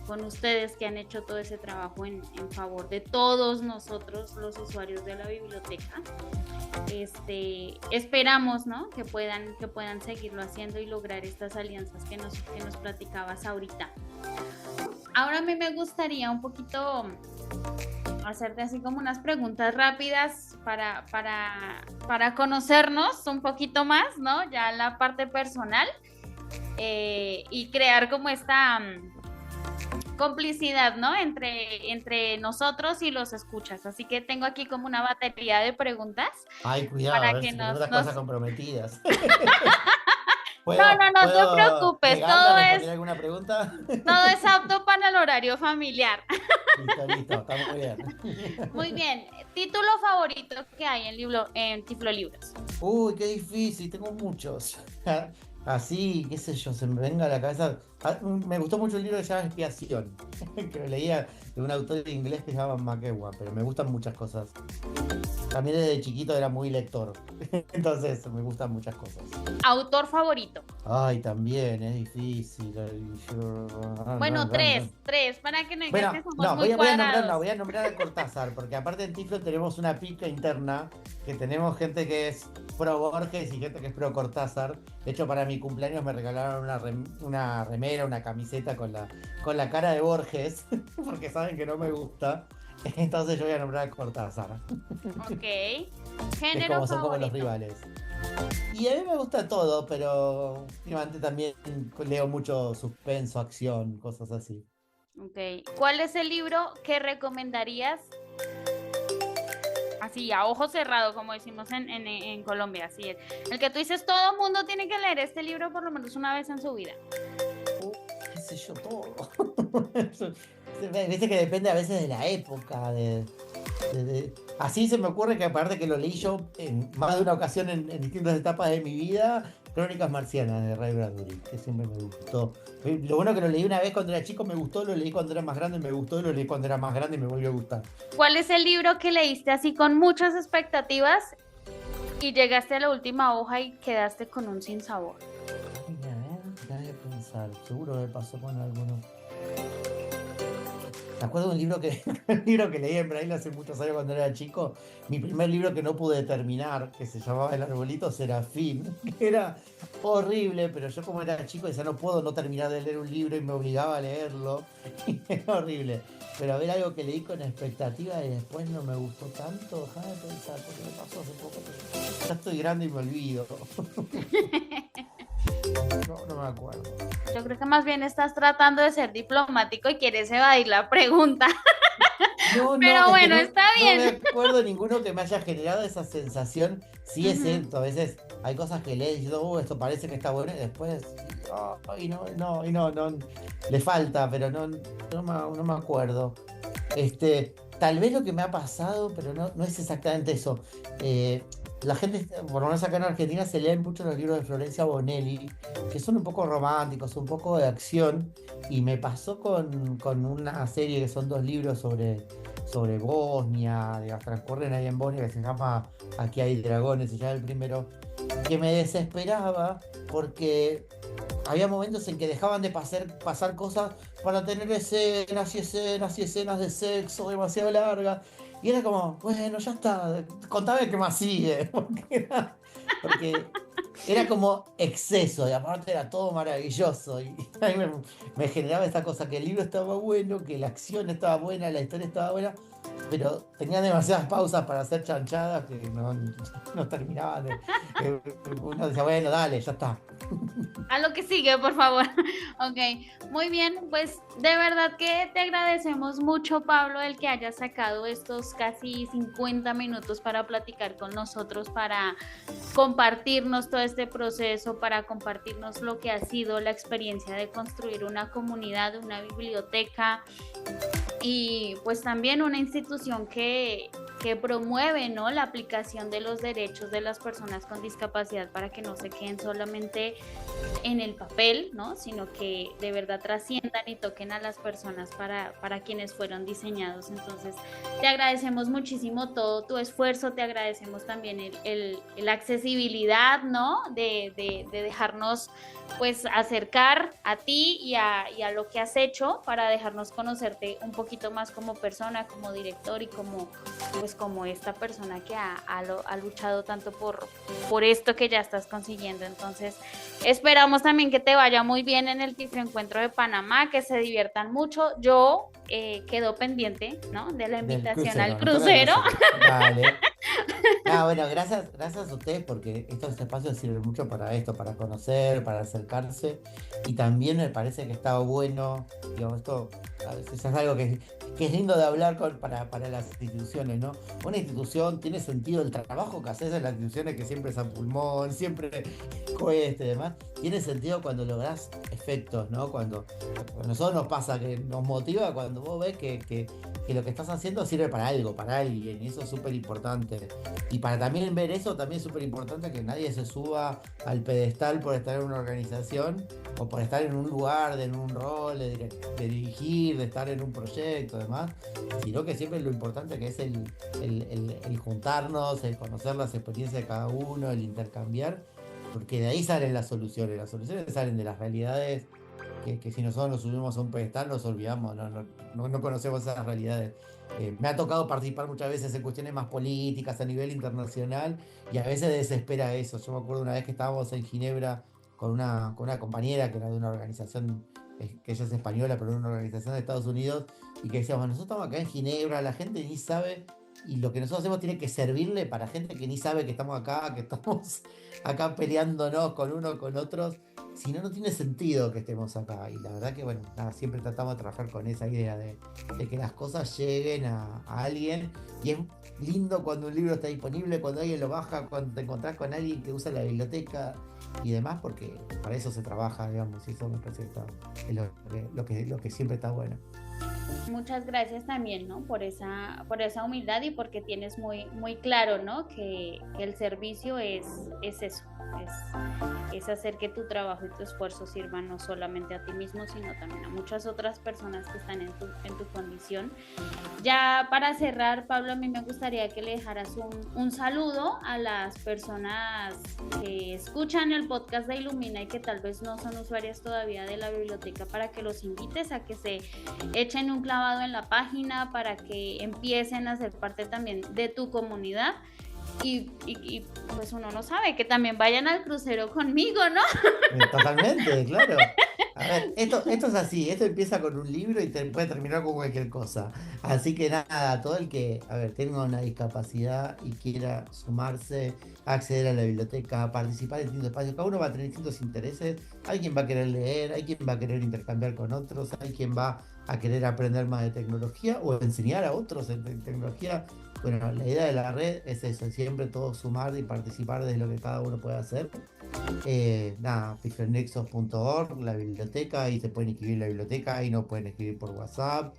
con ustedes, que han hecho todo ese trabajo en favor de todos nosotros, los usuarios de la biblioteca. Esperamos, ¿no? que puedan seguirlo haciendo y lograr estas alianzas que nos platicabas ahorita. Ahora a mí me gustaría un poquito hacerte así como unas preguntas rápidas para conocernos un poquito más, ¿no? Ya la parte personal, y crear como esta complicidad, ¿no? Entre nosotros y los escuchas. Así que tengo aquí como una batería de preguntas. Ay, cuidado, para a ver que si nos cosas comprometidas. No te preocupes, ¿Responder alguna pregunta? todo es apto para el horario familiar. Listo, está muy bien. Muy bien, título favorito que hay en Tiflo Libros. Uy, qué difícil, tengo muchos. Así, qué sé yo, se me venga a la cabeza. Me gustó mucho el libro que se llama Expiación, que lo leía de un autor inglés que se llama McEwan, pero me gustan muchas cosas. También desde chiquito era muy lector, entonces me gustan muchas cosas. Autor favorito. Ay, también, es difícil. Bueno, tres, para que no digas que somos no, muy cuadrados. voy a nombrar a Cortázar, porque aparte en Tiflo tenemos una pica interna, que tenemos gente que es pro Borges y gente que es pro Cortázar. De hecho, para mi cumpleaños me regalaron una remera, una camiseta con la cara de Borges, porque saben que no me gusta. Entonces yo voy a nombrar a Cortázar, Ok. que es Género como son como los favorito. rivales. Y a mí me gusta todo, pero últimamente también leo mucho suspenso, acción, cosas así. Ok. ¿Cuál es el libro que recomendarías así, a ojo cerrado, como decimos en Colombia? Así es. El que tú dices, todo mundo tiene que leer este libro por lo menos una vez en su vida. Qué sé yo, todo. Viste que depende a veces de la época, así se me ocurre que aparte que lo leí yo en más de una ocasión en distintas etapas de mi vida, Crónicas Marcianas de Ray Bradbury, que siempre me gustó. Lo bueno que lo leí una vez cuando era chico, me gustó, lo leí cuando era más grande, me gustó, y lo leí cuando era más grande y me volvió a gustar. ¿Cuál es el libro que leíste así con muchas expectativas y llegaste a la última hoja y quedaste con un sinsabor? Mira, déjame pensar, seguro me pasó con alguno. Me acuerdo de un libro que, un libro que leí en braille hace muchos años cuando era chico, mi primer libro que no pude terminar, que se llamaba El Arbolito Serafín, que era horrible, pero yo como era chico decía no puedo no terminar de leer un libro y me obligaba a leerlo, y era horrible. Pero a ver algo que leí con expectativa y después no me gustó tanto, déjame pensar, porque me pasó hace poco, pero ya estoy grande y me olvido. No me acuerdo. Yo creo que más bien estás tratando de ser diplomático y quieres evadir la pregunta. No, Pero es que bueno, está no me bien. acuerdo ninguno que me haya generado esa sensación. Sí es Ujú. cierto, a veces hay cosas que lees diciendo, esto parece que está bueno, y después, no, le falta, pero no me acuerdo. Tal vez lo que me ha pasado, pero no es exactamente eso. Eh, la gente, por lo menos acá en Argentina, se leen mucho los libros de Florencia Bonelli, que son un poco románticos, un poco de acción, y me pasó con una serie que son 2 libros sobre Bosnia, digamos, transcurren ahí en Bosnia, que se llama Aquí hay dragones, se llama el primero, que me desesperaba porque había momentos en que dejaban de pasar cosas para tener escenas y escenas y escenas de sexo demasiado largas. Y era como, bueno, ya está, contame qué más sigue. Porque era como exceso, y aparte era todo maravilloso. Y a mí me generaba esta cosa, que el libro estaba bueno, que la acción estaba buena, la historia estaba buena, pero tenía demasiadas pausas para hacer chanchadas que no terminaban. Uno decía, bueno, dale, ya está. A lo que sigue, por favor. Ok, muy bien, pues de verdad que te agradecemos mucho, Pablo, el que hayas sacado estos casi 50 minutos para platicar con nosotros, para compartirnos todo este proceso, para compartirnos lo que ha sido la experiencia de construir una comunidad, una biblioteca y pues también una institución que promueve, ¿no?, la aplicación de los derechos de las personas con discapacidad para que no se queden solamente en el papel, ¿no?, sino que de verdad trasciendan y toquen a las personas para quienes fueron diseñados. Entonces, te agradecemos muchísimo todo tu esfuerzo, te agradecemos también la accesibilidad, ¿no?, de dejarnos pues acercar a ti y a lo que has hecho para dejarnos conocerte un poquito más como persona, como director y como esta persona que ha luchado tanto por esto que ya estás consiguiendo. Entonces, esperamos también que te vaya muy bien en el Tifloencuentro de Panamá, que se diviertan mucho. Yo quedo pendiente, ¿no?, de la Del invitación al crucero, me toca el crucero. crucero. Dale. Bueno, gracias a ustedes porque estos espacios sirven mucho para esto, para conocer, para acercarse, y también me parece que está bueno, digamos, esto a veces es algo que es lindo de hablar para las instituciones, ¿no? Una institución tiene sentido, el trabajo que haces en las instituciones, que siempre es a pulmón, siempre cuesta y demás, tiene sentido cuando lográs efectos, ¿no? Cuando a nosotros nos pasa que nos motiva cuando vos ves que lo que estás haciendo sirve para algo, para alguien, y eso es súper importante. Y para también ver eso, también es súper importante que nadie se suba al pedestal por estar en una organización o por estar en un lugar, en un rol, de dirigir, de estar en un proyecto, demás, sino que siempre lo importante que es el juntarnos, el conocer las experiencias de cada uno, el intercambiar, porque de ahí salen las soluciones salen de las realidades. Que si nosotros nos subimos a un pedestal nos olvidamos, no conocemos esas realidades. Me ha tocado participar muchas veces en cuestiones más políticas a nivel internacional y a veces desespera eso. Yo me acuerdo una vez que estábamos en Ginebra con una compañera que era de una organización que ella es española, pero en una organización de Estados Unidos, y que decíamos, nosotros estamos acá en Ginebra, la gente ni sabe, y lo que nosotros hacemos tiene que servirle para gente que ni sabe que estamos acá, que estamos acá peleándonos con unos con otros, si no, no tiene sentido que estemos acá. Y la verdad que, bueno, nada, siempre tratamos de trabajar con esa idea de que las cosas lleguen a alguien, y es lindo cuando un libro está disponible, cuando alguien lo baja, cuando te encontrás con alguien que usa la biblioteca y demás, porque para eso se trabaja, digamos, y eso me parece que es lo que siempre está bueno. Muchas gracias también, ¿no? Por esa humildad y porque tienes muy, muy claro, ¿no? Que el servicio es eso, es hacer que tu trabajo y tu esfuerzo sirvan no solamente a ti mismo, sino también a muchas otras personas que están en tu condición. Ya para cerrar, Pablo, a mí me gustaría que le dejaras un saludo a las personas que escuchan el podcast de Ilumina y que tal vez no son usuarias todavía de la biblioteca, para que los invites a que se echen un clavado en la página, para que empiecen a ser parte también de tu comunidad y pues uno no sabe, que también vayan al crucero conmigo, ¿no? Totalmente, claro. A ver, esto es así, esto empieza con un libro y puede terminar con cualquier cosa. Así que nada, todo el que, tenga una discapacidad y quiera sumarse, acceder a la biblioteca, participar en distintos espacios, cada uno va a tener distintos intereses. Hay quien va a querer leer, hay quien va a querer intercambiar con otros, hay quien va a querer aprender más de tecnología o enseñar a otros en tecnología. Bueno, la idea de la red es eso, siempre todos sumar y participar de lo que cada uno puede hacer. pixelnexos.org, la biblioteca, ahí se pueden inscribir en la biblioteca, ahí nos pueden escribir por WhatsApp,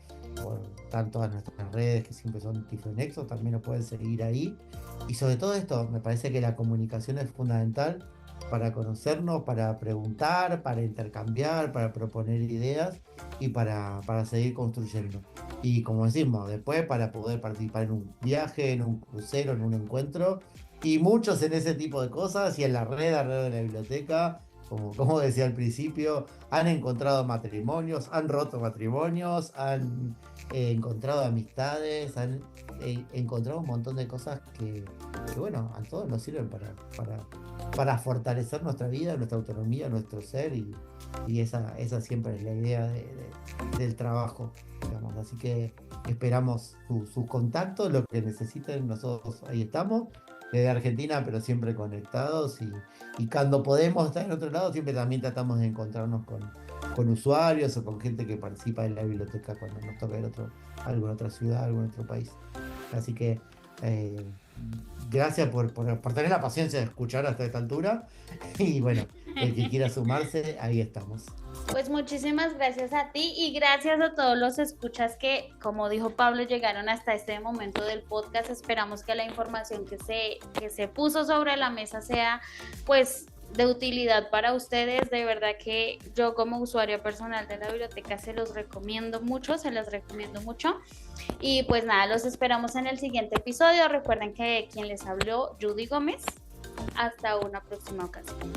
están todas nuestras redes que siempre son Pixelnexos, también nos pueden seguir ahí. Y sobre todo esto, me parece que la comunicación es fundamental para conocernos, para preguntar, para intercambiar, para proponer ideas y para seguir construyendo. Y como decimos, después para poder participar en un viaje, en un crucero, en un encuentro, y muchos en ese tipo de cosas, y en la red alrededor de la biblioteca, como decía al principio, han encontrado matrimonios, han roto matrimonios, han encontrado amistades, han encontrado un montón de cosas que bueno, a todos nos sirven para fortalecer nuestra vida, nuestra autonomía, nuestro ser, y esa siempre es la idea del trabajo, digamos. Así que esperamos sus contactos, lo que necesiten, nosotros ahí estamos, desde Argentina, pero siempre conectados, y cuando podemos estar en otro lado, siempre también tratamos de encontrarnos con usuarios o con gente que participa en la biblioteca cuando nos toca ir algo en otra ciudad, algo en otro país. Así que gracias por tener la paciencia de escuchar hasta esta altura, y bueno, el que quiera sumarse, ahí estamos. Pues muchísimas gracias a ti y gracias a todos los escuchas que, como dijo Pablo, llegaron hasta este momento del podcast. Esperamos que la información que se puso sobre la mesa sea pues de utilidad para ustedes. De verdad que yo, como usuario personal de la biblioteca, se los recomiendo mucho. Y pues nada, los esperamos en el siguiente episodio. Recuerden que quien les habló, Judy Gómez. Hasta una próxima ocasión.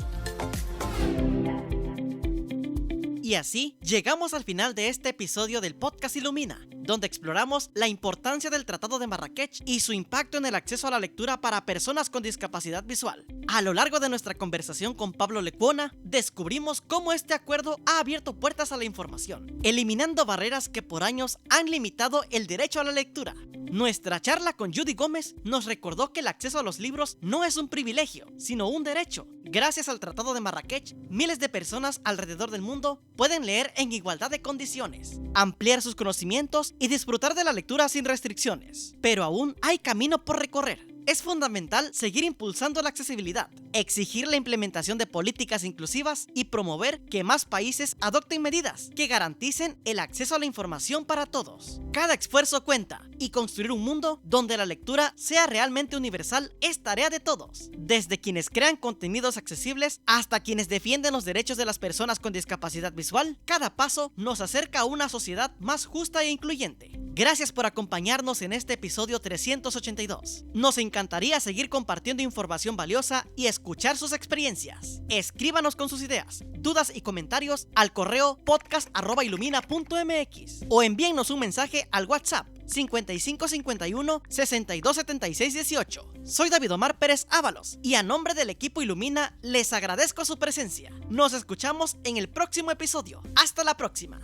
Y así llegamos al final de este episodio del podcast Ilumina, donde exploramos la importancia del Tratado de Marrakech y su impacto en el acceso a la lectura para personas con discapacidad visual. A lo largo de nuestra conversación con Pablo Lecuona, descubrimos cómo este acuerdo ha abierto puertas a la información, eliminando barreras que por años han limitado el derecho a la lectura. Nuestra charla con Judy Gómez nos recordó que el acceso a los libros no es un privilegio, sino un derecho. Gracias al Tratado de Marrakech, miles de personas alrededor del mundo pueden leer en igualdad de condiciones, ampliar sus conocimientos y disfrutar de la lectura sin restricciones. Pero aún hay camino por recorrer. Es fundamental seguir impulsando la accesibilidad, exigir la implementación de políticas inclusivas y promover que más países adopten medidas que garanticen el acceso a la información para todos. Cada esfuerzo cuenta, y construir un mundo donde la lectura sea realmente universal es tarea de todos, desde quienes crean contenidos accesibles hasta quienes defienden los derechos de las personas con discapacidad visual. Cada paso nos acerca a una sociedad más justa e incluyente. Gracias por acompañarnos en este episodio 382. Nos encantaría seguir compartiendo información valiosa y escuchar sus experiencias. Escríbanos con sus ideas, dudas y comentarios al correo podcast@ilumina.mx o envíennos un mensaje al WhatsApp 5551-627618. Soy David Omar Pérez Ábalos y a nombre del equipo Ilumina les agradezco su presencia. Nos escuchamos en el próximo episodio. ¡Hasta la próxima!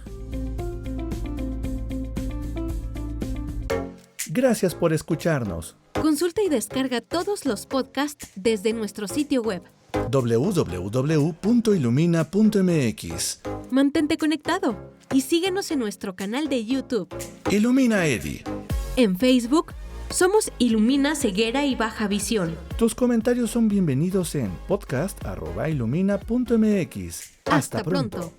Gracias por escucharnos. Consulta y descarga todos los podcasts desde nuestro sitio web. www.ilumina.mx. Mantente conectado y síguenos en nuestro canal de YouTube. Ilumina Edi. En Facebook, somos Ilumina Ceguera y Baja Visión. Tus comentarios son bienvenidos en podcast@ilumina.mx. Hasta pronto.